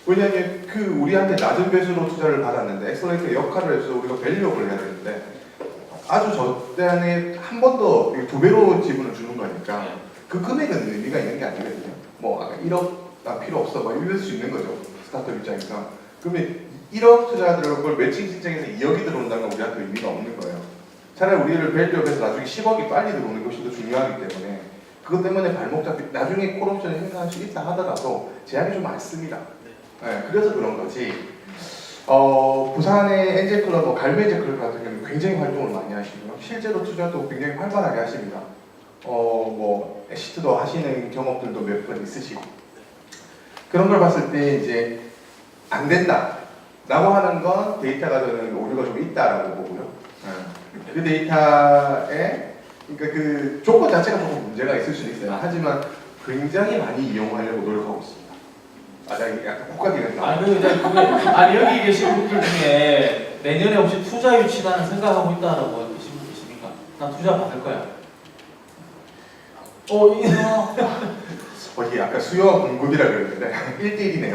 왜냐하면 우리한테 낮은 배수로 투자를 받았는데 엑셀러레이터 역할을 해서 우리가 밸류업을 해야 되는데 아주 저단에 한 번 더 2배로 지분을 주는 거니까 그 금액은 의미가 있는 게 아니거든요. 뭐 아까 1억 필요 없어 막 이럴 수 있는 거죠. 스타트업 입장에서. 그러면 1억 투자들을 그걸 매칭 신청해서 2억이 들어온다는 건 우리한테 의미가 없는 거예요. 차라리 우리를 밸류업해서 나중에 10억이 빨리 들어오는 것이 더 중요하기 때문에 그것 때문에 발목 잡히 나중에 콜옵션을 행사할 수 있다 하더라도 제약이 좀 많습니다. 네, 그래서 그런 거지. 부산의 엔젤클럽, 갈매엔젤클럽 같은 경우는 굉장히 활동을 많이 하시고요. 실제로 투자도 굉장히 활발하게 하십니다. 뭐 엑시트도 하시는 경험들도 몇 번 있으시고 그런 걸 봤을 때 이제 안 된다 라고 하는 건 데이터가 저는 오류가 좀 있다라고 보고요. 그 데이터에 그러니까 그 조건 자체가 조금 문제가 있을 수는 있어요. 하지만 굉장히 많이 이용하려고 노력하고 있습니다. 약간 국가기관 아니 여기 계신 분들 중에 내년에 혹시 투자 유치라는 생각하고 있다라고 계신 분 계십니까? 난 투자 받을 거야. 이게 아까 수요와 공급이라 그랬는데 1대1이네요.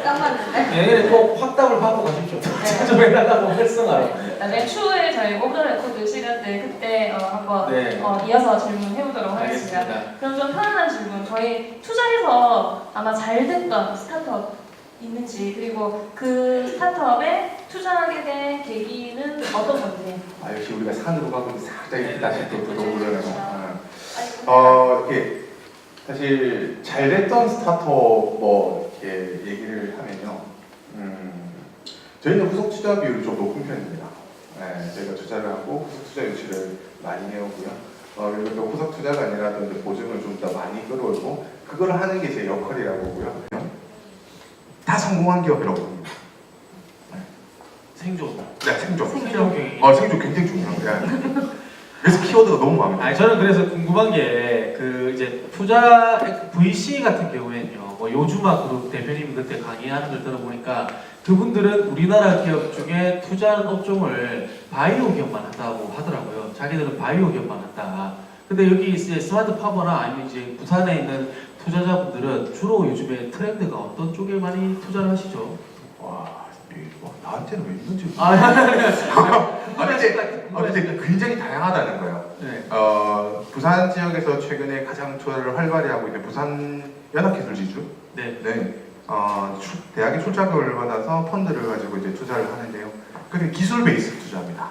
딱 맞는데? 내년에 꼭 확답을 받고 가십시오. 좀 해달라고 활성화로. 나중에 추후에 저희 오브 레코드 시간 때 그때 한번 네. 이어서 질문해보도록 하겠습니다. 알겠습니다. 그럼 좀 편안한 질문. 저희 투자해서 아마 잘 됐던 스타트업 있는지 그리고 그 스타트업에 투자하게 된 계기는 어떤 건지. 역시 우리가 산으로 가고 살짝 이렇게 다시 또 들어오려면 이렇게 사실 잘 됐던 스타트업 뭐 이렇게 얘기를 하면요. 저희는 후속 투자 비율이 좀 높은 편입니다. 네, 저희가 투자를 하고 후속 투자 유치를 많이 해오고요. 그리고 또 후속 투자가 아니라 또 보증을 좀 더 많이 끌어올고 그걸 하는 게 제 역할이라고 보고요. 다 성공한 기업이라고 봅니다. 생존. 네, 생존. 생존 경영. 생존 굉장히 중요합니다. 그래서 키워드가 너무 마음에 들어요. 저는 그래서 궁금한 게 그 이제 투자 VC 같은 경우에는요. 뭐 요주마 그룹 대표님 그때 강의하는 걸 들어보니까 그분들은 우리나라 기업 중에 투자하는 업종을 바이오 기업만 한다고 하더라고요. 자기들은 바이오 기업만 한다. 근데 여기 이제 스마트 파머나 아니면 이제 부산에 있는 투자자분들은 주로 요즘에 트렌드가 어떤 쪽에 많이 투자를 하시죠? 와, 나한테는 왜 이런지 근데 굉장히 다양하다는 거예요. 네. 부산 지역에서 최근에 가장 투자를 활발히 하고 있는 부산 연합기술지주. 네. 네. 대학의 출자금을 받아서 펀드를 가지고 이제 투자를 하는데요. 그게 기술 베이스 투자입니다.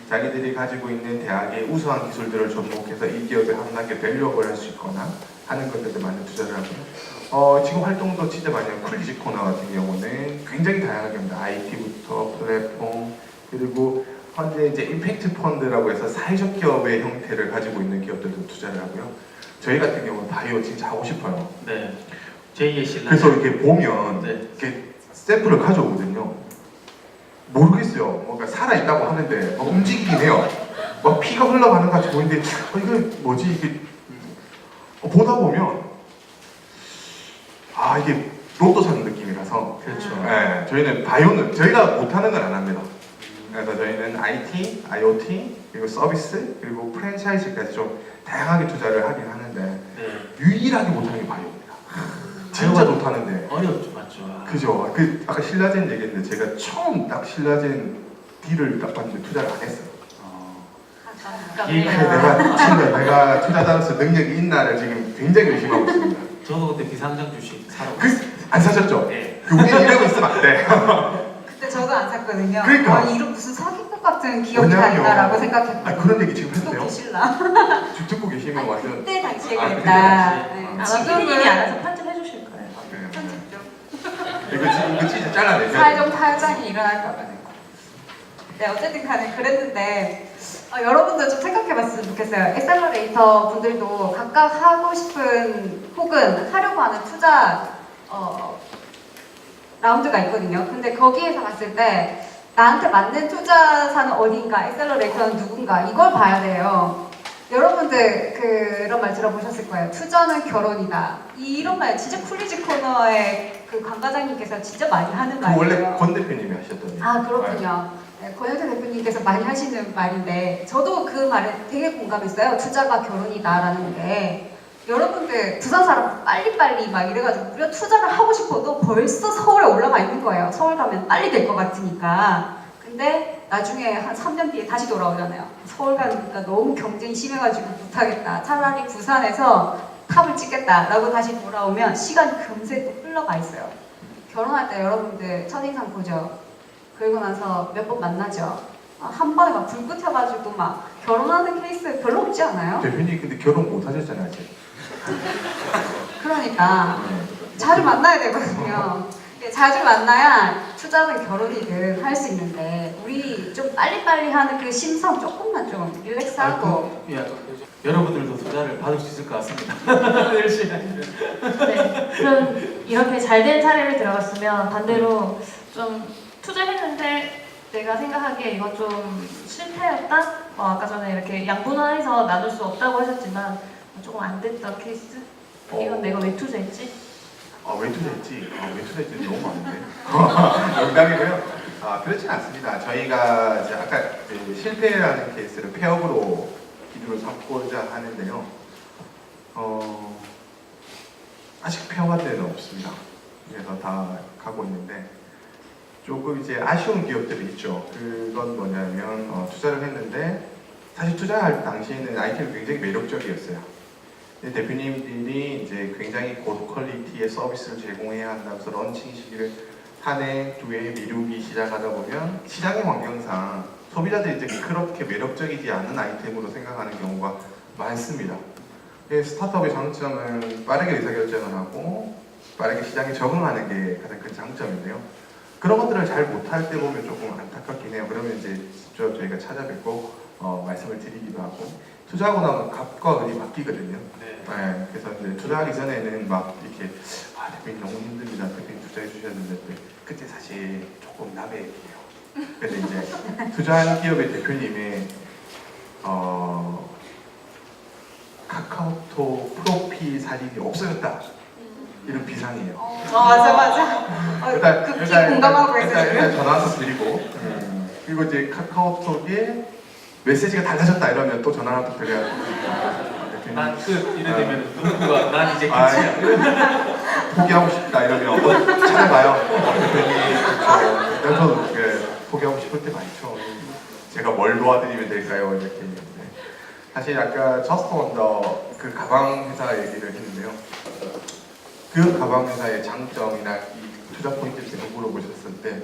자기들이 가지고 있는 대학의 우수한 기술들을 접목해서 이 기업에 한 단계 밸류업을 할 수 있거나 하는 것들에 많은 투자를 하고요. 지금 활동도 진짜 많이 하고 쿨리지 코너 같은 경우는 굉장히 다양하게 합니다. IT부터 플랫폼 그리고 현재 이제 임팩트 펀드라고 해서 사회적 기업의 형태를 가지고 있는 기업들도 투자를 하고요. 저희 같은 경우는 바이오 진짜 하고 싶어요. 네. 제2의 신라. 그래서 이렇게 보면 네. 이렇게 샘플을 가져오거든요. 모르겠어요. 뭔가 살아있다고 하는데 막 움직이긴 해요. 막 피가 흘러가는 것 같이 보이는데 이게 뭐지? 이게 보다 보면 이게 로또 사는 느낌이라서 그렇죠. 네, 저희는 바이오는 저희가 못하는 건 안 합니다. 그래서 저희는 IT, IoT, 그리고 서비스, 그리고 프랜차이즈까지 좀 다양하게 투자를 하긴 하는데 네. 유일하게 못하는 게 바이오입니다. 진짜 못하는데 어렵죠, 맞죠. 그죠. 아까 신라젠 얘기했는데 제가 처음 딱 신라젠 딜을 딱 봤는데 투자를 안 했어요. 내가 투자자로서 능력이 있나를 지금 굉장히 의심하고 있습니다. 저도 그때 비상장 주식 사러 안 사셨죠? 네. 우리 이러고 있으면 안 돼. 그때 저도 안 샀거든요. 그러니까. 이런 무슨 사기꾼 같은 기업이 다 왜냐면요. 있다라고 생각했거든요. 그런 얘기 지금 해도 또 돼요? 계실라? 지금 듣고 계시면 완전 그때 당시에 그때 그랬다. 당시에. 네. 아마 지금은 피디님이 알아서 편집해 주실 거예요. 네. 편집 좀. 이거 진짜 잘라내세요. 사회적 타장이 일어날까 봐요. 네, 어쨌든 간에 그랬는데 여러분들 좀 생각해봤으면 좋겠어요. 엑셀러레이터 분들도 각각 하고 싶은 혹은 하려고 하는 투자 라운드가 있거든요. 근데 거기에서 봤을 때 나한테 맞는 투자사는 어딘가, 엑셀러레이터는 누군가 이걸 봐야 돼요. 여러분들 그런 말 들어보셨을 거예요. 투자는 결혼이다. 이런 말 진짜 쿨리지 코너의 그 관과장님께서 진짜 많이 하는 말이에요. 원래 권 대표님이 하셨던 얘기. 그렇군요. 네, 권영태 대표님께서 많이 하시는 말인데 저도 그 말에 되게 공감했어요. 투자가 결혼이다라는 게. 여러분들 부산 사람 빨리빨리 막 이래가지고 우리가 투자를 하고 싶어도 벌써 서울에 올라가 있는 거예요. 서울 가면 빨리 될 것 같으니까. 근데 나중에 한 3년 뒤에 다시 돌아오잖아요. 서울 가니까 너무 경쟁이 심해가지고 못하겠다. 차라리 부산에서 탑을 찍겠다라고 다시 돌아오면 시간이 금세 또 흘러가 있어요. 결혼할 때 여러분들 첫인상 보죠. 그리고 나서 몇 번 만나죠. 한 번에 막 불꽃 튀어가지고 막 결혼하는 케이스 별로 없지 않아요? 대표님 근데 결혼 못 하셨잖아요 아직. 그러니까 자주 만나야 되거든요. 자주 만나야 투자든 결혼이든 할 수 있는데 우리 좀 빨리빨리 하는 그 심성 조금만 좀 릴렉스하고 여러분들도 투자를 받을 수 있을 것 같습니다. 열심히 하시면. 네. 그럼 이렇게 잘 된 사례를 들어갔으면 반대로 좀 투자했는데 내가 생각하기에 이건 좀 실패였다? 아까 전에 이렇게 양분화해서 나눌 수 없다고 하셨지만 조금 안 됐던 케이스? 이건 내가 왜 투자했지? 왜 투자했지? 왜 투자했지? 너무 많은데. 농담이고요. 그렇진 않습니다. 저희가 이제 아까 실패라는 케이스를 폐업으로 기준으로 삼고자 하는데요. 아직 폐업한 데는 없습니다. 그래서 다 가고 있는데 조금 이제 아쉬운 기업들이 있죠. 그건 뭐냐면 투자를 했는데 사실 투자할 당시에는 아이템이 굉장히 매력적이었어요. 대표님들이 이제 굉장히 고퀄리티의 서비스를 제공해야 한다면서 런칭 시기를 한 해, 두 해 미루기 시작하다 보면 시장의 환경상 소비자들이 이제 그렇게 매력적이지 않은 아이템으로 생각하는 경우가 많습니다. 스타트업의 장점은 빠르게 의사결정을 하고 빠르게 시장에 적응하는 게 가장 큰 장점인데요. 그런 것들을 잘 못할 때 보면 조금 안타깝긴 해요. 그러면 이제 직접 저희가 찾아뵙고 말씀을 드리기도 하고 투자하고 나면 값과 을이 바뀌거든요. 네, 그래서 이제 투자하기 전에는 막 이렇게 대표님 너무 힘듭니다. 대표님 투자해 주셨는데 그때 사실 조금 나베예요. 근데 이제 투자한 기업의 대표님의 카카오톡 프로필 사진이 없어졌다. 이런 비상이에요. 맞아 맞아. 극히 공감하고 있어요. 일단 전화 와서 드리고 그리고 이제 카카오톡에 메시지가 달라졌다 이러면 또 전화 하나 또 드려야 돼요. 난 끝 이래 되면 누구가 난 이제 끝이야. 포기하고 싶다 이러면 찾아봐요. 대표님 그래서 포기하고 싶을 때 많죠. 제가 뭘 도와드리면 될까요? 이렇게 얘기했는데 사실 아까 저스트 원더 그 가방 회사 얘기를 했는데요. 그 가방 회사의 장점이나 이 투자 포인트 제가 물어보셨을 때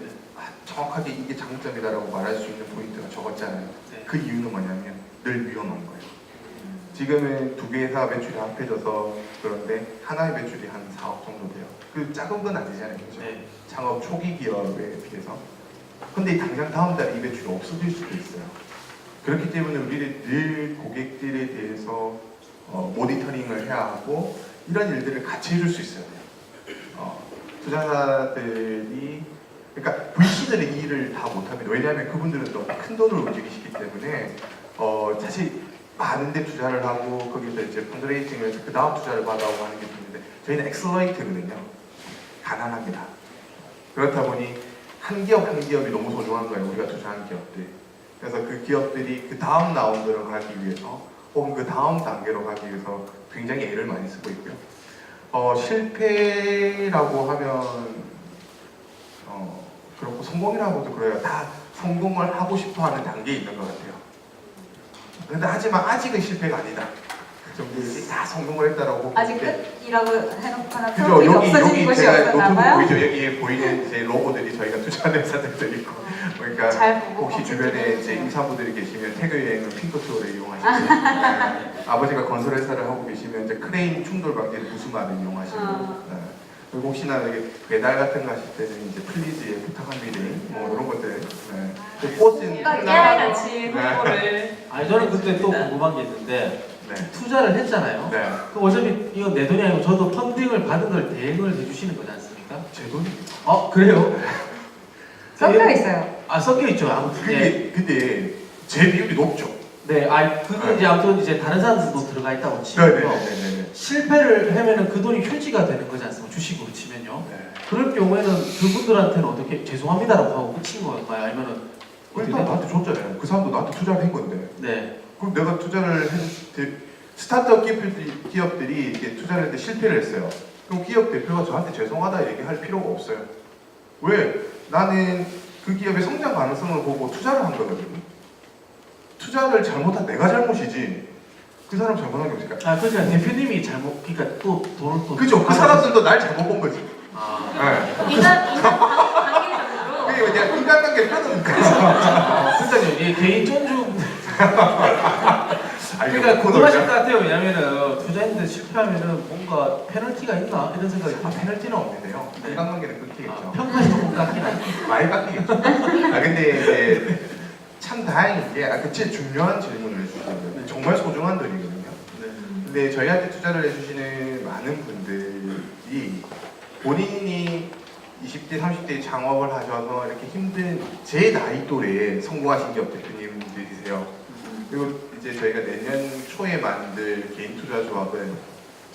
정확하게 이게 장점이다라고 말할 수 있는 포인트가 적었잖아요. 네. 그 이유는 뭐냐면 늘 위험한 거예요. 지금은 두 개 회사 매출이 합해져서 그런데 하나의 매출이 한 4억 정도 돼요. 그 작은 건 아니잖아요. 그죠? 네. 창업 초기 기업에 비해서. 근데 당장 다음 달에 이 매출이 없어질 수도 있어요. 그렇기 때문에 우리는 늘 고객들에 대해서 모니터링을 해야 하고 이런 일들을 같이 해줄 수 있어야 돼요. 투자자들이 그러니까 VC들의 이 일을 다 못합니다. 왜냐하면 그분들은 너무 큰 돈을 움직이시기 때문에 사실 많은데 투자를 하고 거기서 이제 펀드레이징을 해서 그 다음 투자를 받아오고 하는 게 있는데 저희는 엑셀러이트거든요. 가난합니다. 그렇다 보니 한 기업 한 기업이 너무 소중한 거예요. 우리가 투자한 기업들. 그래서 그 기업들이 그 다음 라운드로 가기 위해서 혹은 그 다음 단계로 가기 위해서 굉장히 애를 많이 쓰고 있고요. 실패라고 하면 그렇고 성공이라고도 그래요. 다 성공을 하고 싶어하는 단계에 있는 것 같아요. 근데 하지만 아직은 실패가 아니다. 그 정도이지 다 성공을 했다라고. 아직 끝이라고 해놓거나 그죠? 프로필이 여기 없어진 곳이 제가 없었나 노트북 봐요. 보이죠? 여기 보이는 이제 로고들이 저희가 투자한 회사들도 있고. 그러니까 잘 보고 혹시 주변에 이제 임산부들이 계시면 태교 여행은 핑크투어를 이용하시고 아버지가 건설 회사를 하고 계시면 이제 크레인 충돌 방지 부수마를 이용하시고 네. 그리고 혹시나 여기 배달 같은 거 하실 때는 이제 플리즈에 부탁합니다 뭐 이런 것들 네. 그 꽃은 깨알같이 홍보를. 아니 저는 그때 또 궁금한 게 있는데 네. 투자를 했잖아요. 네. 그럼 어차피 이건 내 돈이 아니고 저도 펀딩을 받은 걸 대행을 해주시는 거지 않습니까? 제 돈이 그래요? 섞여 있어요. 섞여 있죠. 아무튼 예. 근데 제 비율이 높죠. 네, 그거 이제 아무튼 이제 다른 사람들도 들어가 있다고 치고요. 네네네네. 실패를 하면은 그 돈이 휴지가 되는 거지 않습니까? 주식으로 치면요. 네. 그럴 경우에는 그분들한테는 어떻게 죄송합니다라고 하고 끝인 건가요? 아니면은 일단 나한테 줬잖아요. 그 사람도 나한테 투자를 한 건데. 네. 그럼 내가 투자를 스타트업 기업들이 이렇게 투자를 했는데 실패를 했어요. 그럼 기업 대표가 저한테 죄송하다 얘기할 필요가 없어요. 왜? 나는 그 기업의 성장 가능성을 보고 투자를 한 거거든요. 투자를 잘못한 내가 잘못이지 그 사람 잘못한 게 없으니까. 그러니까 대표님이 잘못, 그러니까 또 돈을 또. 그죠? 그 사람들도 날 잘못 본 거지. 네. 인간 관계적으로. 그게 그냥 인간관계를 끊으니까. 그러니까요, 이 개인 존중. 아니, 그러니까 궁금하실 것 같아요. 왜냐면은 투자했는데 실패하면은 뭔가 페널티가 있나 이런 생각이. 페널티는 없는데요. 네. 인간관계는 끊기겠죠. 평가시 조금 깎긴 하죠. 많이 깎이겠죠. 근데 이제 참 다행인 게 그치 중요한 질문을 해주시는 거예요. 정말 소중한 돈이거든요. 네. 근데 저희한테 투자를 해주시는 많은 분들이 본인이 20대, 30대에 창업을 하셔서 이렇게 힘든 제 나이 또래에 성공하신 기업 대표님들이세요. 그리고 이제 저희가 내년 초에 만들 개인 투자 조합은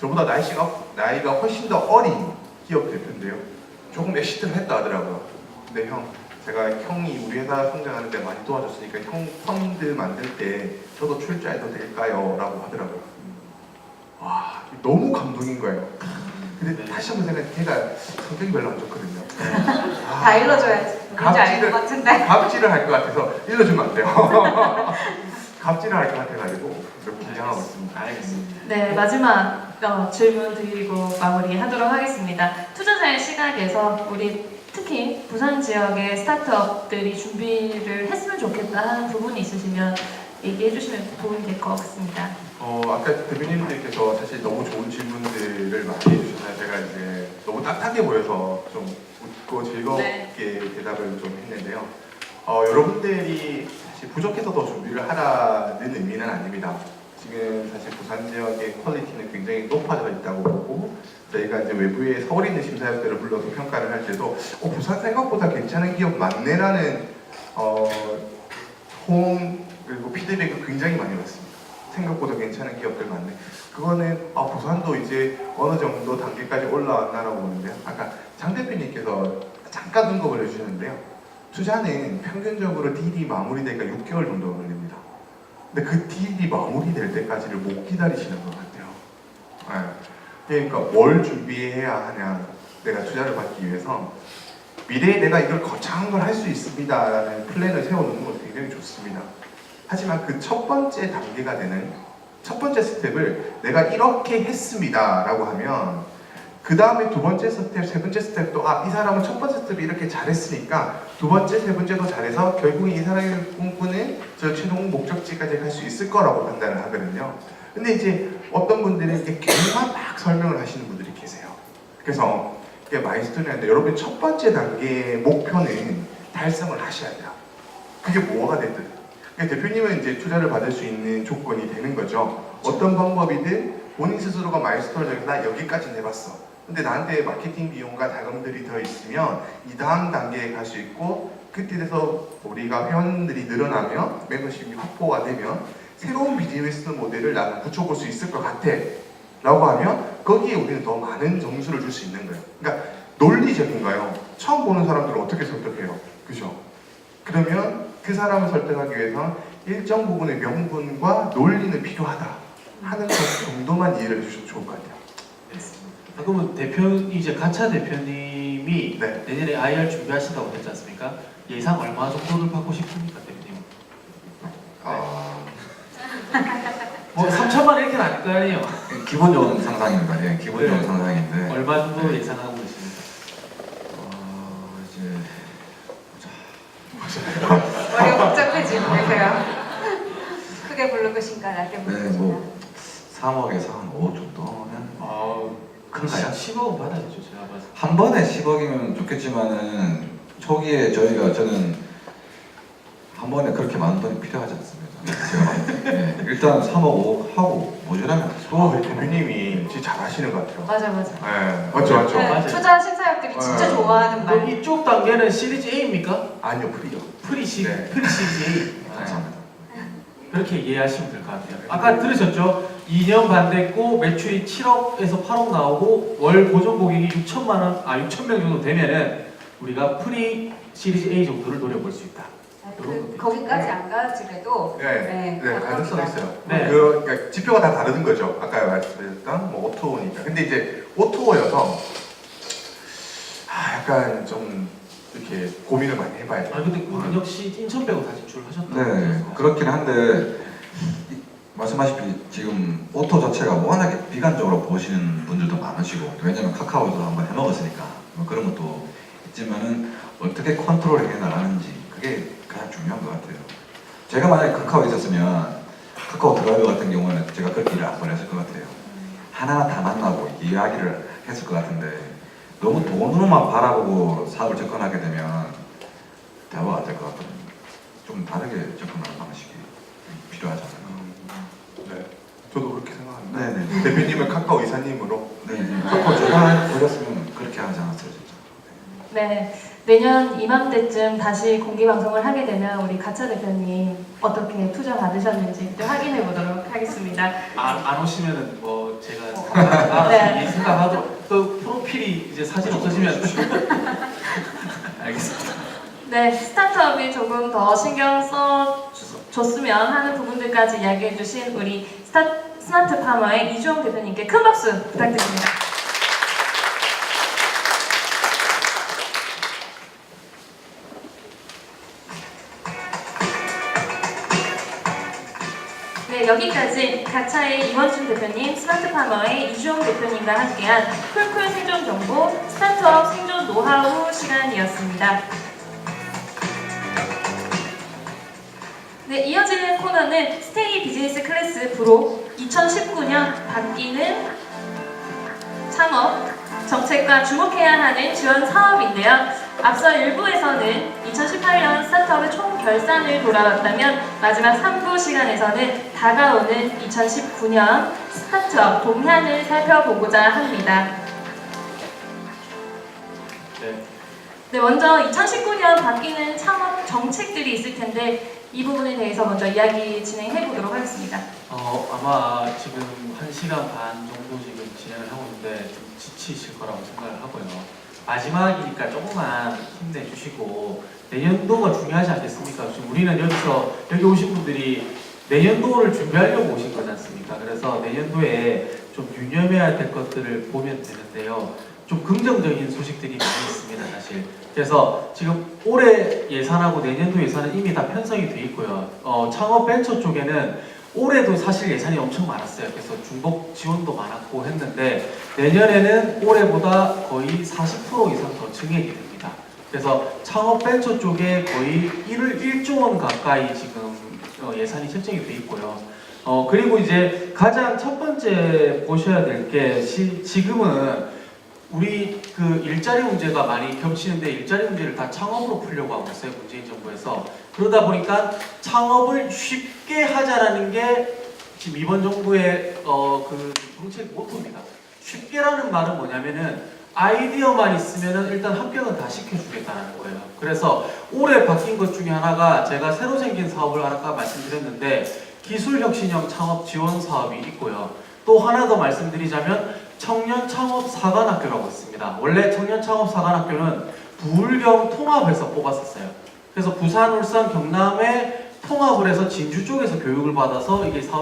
저보다 나이가 훨씬 더 어린 기업 대표인데요. 조금 엑시트를 했다 하더라고요. 근데 제가 형이 우리 회사 성장하는 데 많이 도와줬으니까 형 펀드 만들 때 저도 출자해도 될까요? 라고 하더라고요. 와, 너무 감동인 거예요. 근데 다시 한번 생각해 걔가 성격이 별로 안 좋거든요. 다 일러줘야지. 뭔지 알 것 같은데. 갑질을 할 것 같아서 일러주면 안 돼요. 갑질을 할 것 같아가지고 좀 긴장하고 있습니다. 알겠습니다. 네, 마지막 질문 드리고 마무리하도록 하겠습니다. 투자자의 시각에서 우리 특히 부산 지역의 스타트업들이 준비를 했으면 좋겠다 하는 부분이 있으시면 얘기해 주시면 도움이 될 것 같습니다. 아까 대표님들께서 사실 너무 좋은 질문들을 많이 해주셔서 제가 이제 너무 딱딱해 보여서 좀 웃고 즐겁게 대답을 좀 했는데요. 여러분들이 사실 부족해서 더 준비를 하라는 의미는 아닙니다. 지금 사실 부산 지역의 퀄리티는 굉장히 높아져 있다고 보고 저희가 이제 외부의 서울에 있는 심사위원들을 불러서 평가를 할 때도 부산 생각보다 괜찮은 기업 많네라는 호응 그리고 피드백을 굉장히 많이 받습니다. 생각보다 괜찮은 기업들 많네. 그거는 부산도 이제 어느 정도 단계까지 올라왔나라고 보는데요. 아까 장 대표님께서 잠깐 언급을 해주셨는데요. 투자는 평균적으로 딜이 마무리되기가 6개월 정도 걸립니다. 근데 그 딜이 마무리될 때까지를 못 기다리시는 것 같아요. 네. 그러니까 뭘 준비해야 하냐, 내가 투자를 받기 위해서 미래에 내가 이걸 거창한 걸 할 수 있습니다라는 플랜을 세워놓는 것도 굉장히 좋습니다. 하지만 그 첫 번째 단계가 되는 첫 번째 스텝을 내가 이렇게 했습니다라고 하면 그 다음에 두 번째 스텝, 세 번째 스텝도 이 사람은 첫 번째 스텝이 이렇게 잘했으니까 두 번째, 세 번째도 잘해서 결국에 이 사람이 꿈꾸는 저 최종 목적지까지 갈 수 있을 거라고 판단을 하거든요. 근데 이제 어떤 분들은 이렇게 계획만 막 설명을 하시는 분들이 계세요. 그래서 이게 마이스톤이라는데 여러분 첫 번째 단계의 목표는 달성을 하셔야 돼요. 그게 뭐가 됐든. 그러니까 대표님은 이제 투자를 받을 수 있는 조건이 되는 거죠. 어떤 방법이든 본인 스스로가 마이스톤을 정해서 나 여기까지 해봤어. 근데 나한테 마케팅 비용과 자금들이 더 있으면 이 다음 단계에 갈 수 있고 그때 돼서 우리가 회원들이 늘어나면 멤버십이 확보가 되면 새로운 비즈니스 모델을 나는 붙여볼 수 있을 것 같아 라고 하면 거기에 우리는 더 많은 점수를 줄 수 있는 거예요. 그러니까 논리적인가요? 처음 보는 사람들을 어떻게 설득해요? 그죠? 그러면 그 사람을 설득하기 위해서 일정 부분의 명분과 논리는 필요하다 하는 것 정도만 이해를 해주셔도 좋을 것 같아요. 그러면 이제 가차 대표님이 네. 내년에 IR 준비하신다고 했지 않습니까? 예상 얼마 정도를 받고 싶습니까, 대표님? 뭐 3천만 원 이렇게는 아닐 거 아니에요. 기본적인 상상입니다. 예, 기본적인 네. 상상인데. 얼마 정도 네. 예상하고 계십니까? 이제 머리가 복잡해지는데요. 크게 부르고신가 낮게 네, 부르고신가. 뭐 3억에서 한 5억 정도는 큰가요? 10억은 받아야죠, 제가 봤을 때. 한 번에 10억이면 좋겠지만은 초기에 저는 한 번에 그렇게 많은 돈이 필요하지 않습니다. 제가 봤을 때. 네, 일단 3억, 5억 하고 모자라면 대표님이 진짜 잘하시는 것 같아요. 맞아. 네, 맞죠. 네, 맞아요. 투자 심사역들이 진짜 네. 좋아하는 말. 그럼 이쪽 단계는 시리즈 A입니까? 아니요, 프리요. 프리 시리즈 A. 감사합니다. 그렇게 이해하시면 될 것 같아요. 아까 들으셨죠? 2년 반 됐고 매출이 7억에서 8억 나오고 월 고정 고객이 6천명 정도 되면은 우리가 프리 시리즈 A 정도를 노려볼 수 있다. 거기까지 안 가더라도 네, 가능성 있어요. 네. 그러니까 지표가 다 다르는 거죠. 아까 말씀드렸던 뭐 오토오니까. 근데 이제 오토어여서 약간 좀 이렇게 고민을 많이 해봐야 돼요. 근데 그 역시 인천 빼고 다 진출하셨다고. 네, 그렇긴 한데 말씀하시피 지금 오토 자체가 워낙에 비관적으로 보시는 분들도 많으시고 왜냐면 카카오도 한번 해먹었으니까 뭐 그런 것도 있지만은 어떻게 컨트롤 해 나가는지 그게 가장 중요한 것 같아요. 제가 만약에 카카오에 있었으면 카카오 드라이버 같은 경우는 제가 그렇게 일을 안 보냈을 것 같아요. 하나하나 다 만나고 이야기를 했을 것 같은데 너무 돈으로만 바라보고 사업을 접근하게 되면 대화가 안 될 것 같거든요. 좀 다르게 접근하는 방식이 필요하지 않을까. 네, 저도 그렇게 생각합니다. 네네. 대표님을 카카오 이사님으로. 네, 카카오 제가 올렸으면 그렇게 하지 않았어요, 진짜. 네, 내년 이맘때쯤 다시 공개 방송을 하게 되면 우리 가차 대표님 어떻게 투자 받으셨는지 또 확인해 보도록 하겠습니다. 안 오시면은 뭐 제가 알아서 네. 생각하도록 그 프로필이 이제 사진 없어지면 알겠습니다. 네, 스타트업이 조금 더 신경 써줬으면 하는 부분들까지 이야기해 주신 우리 스마트 파머의 이주홍 대표님께 큰 박수 부탁드립니다. 네, 여기까지 가차의 이원준 대표님, 스마트 파머의 이주홍 대표님과 함께한 쿨쿨 생존 정보 스타트업 생존 노하우 시간이었습니다. 네, 이어지는 코너는 스테이 비즈니스 클래스 프로 2019년 바뀌는 창업 정책과 주목해야 하는 지원 사업인데요. 앞서 1부에서는 2018년 스타트업의 총 결산을 돌아봤다면 마지막 3부 시간에서는 다가오는 2019년 스타트업 동향을 살펴보고자 합니다. 네. 네, 먼저 2019년 바뀌는 창업 정책 정책들이 있을 텐데 이 부분에 대해서 먼저 이야기 진행해 보도록 하겠습니다. 아마 지금 1시간 반 정도 지금 진행을 하고 있는데 좀 지치실 거라고 생각을 하고요. 마지막이니까 조금만 힘내주시고 내년도가 중요하지 않겠습니까? 지금 우리는 여기 오신 분들이 내년도를 준비하려고 오신 거지 않습니까? 그래서 내년도에 좀 유념해야 될 것들을 보면 되는데요. 좀 긍정적인 소식들이 많이 있습니다, 사실. 그래서 지금 올해 예산하고 내년도 예산은 이미 다 편성이 돼 있고요. 창업 벤처 쪽에는 올해도 사실 예산이 엄청 많았어요. 그래서 중복 지원도 많았고 했는데 내년에는 올해보다 거의 40% 이상 더 증액이 됩니다. 그래서 창업 벤처 쪽에 거의 1조 원 가까이 지금 예산이 책정이 돼 있고요. 그리고 이제 가장 첫 번째 보셔야 될 게 지금은 우리 그 일자리 문제가 많이 겹치는데 일자리 문제를 다 창업으로 풀려고 하고 있어요. 문재인 정부에서. 그러다 보니까 창업을 쉽게 하자라는 게 지금 이번 정부의 그 정책 모토입니다. 쉽게라는 말은 뭐냐면은 아이디어만 있으면은 일단 합격은 다 시켜주겠다는 거예요. 그래서 올해 바뀐 것 중에 하나가 제가 새로 생긴 사업을 아까 말씀드렸는데 기술혁신형 창업 지원 사업이 있고요. 또 하나 더 말씀드리자면 청년 창업 사관학교라고 있습니다. 원래 청년 창업 사관학교는 부울경 통합해서 뽑았었어요. 그래서 부산, 울산, 경남에 통합을 해서 진주 쪽에서 교육을 받아서 이게 사업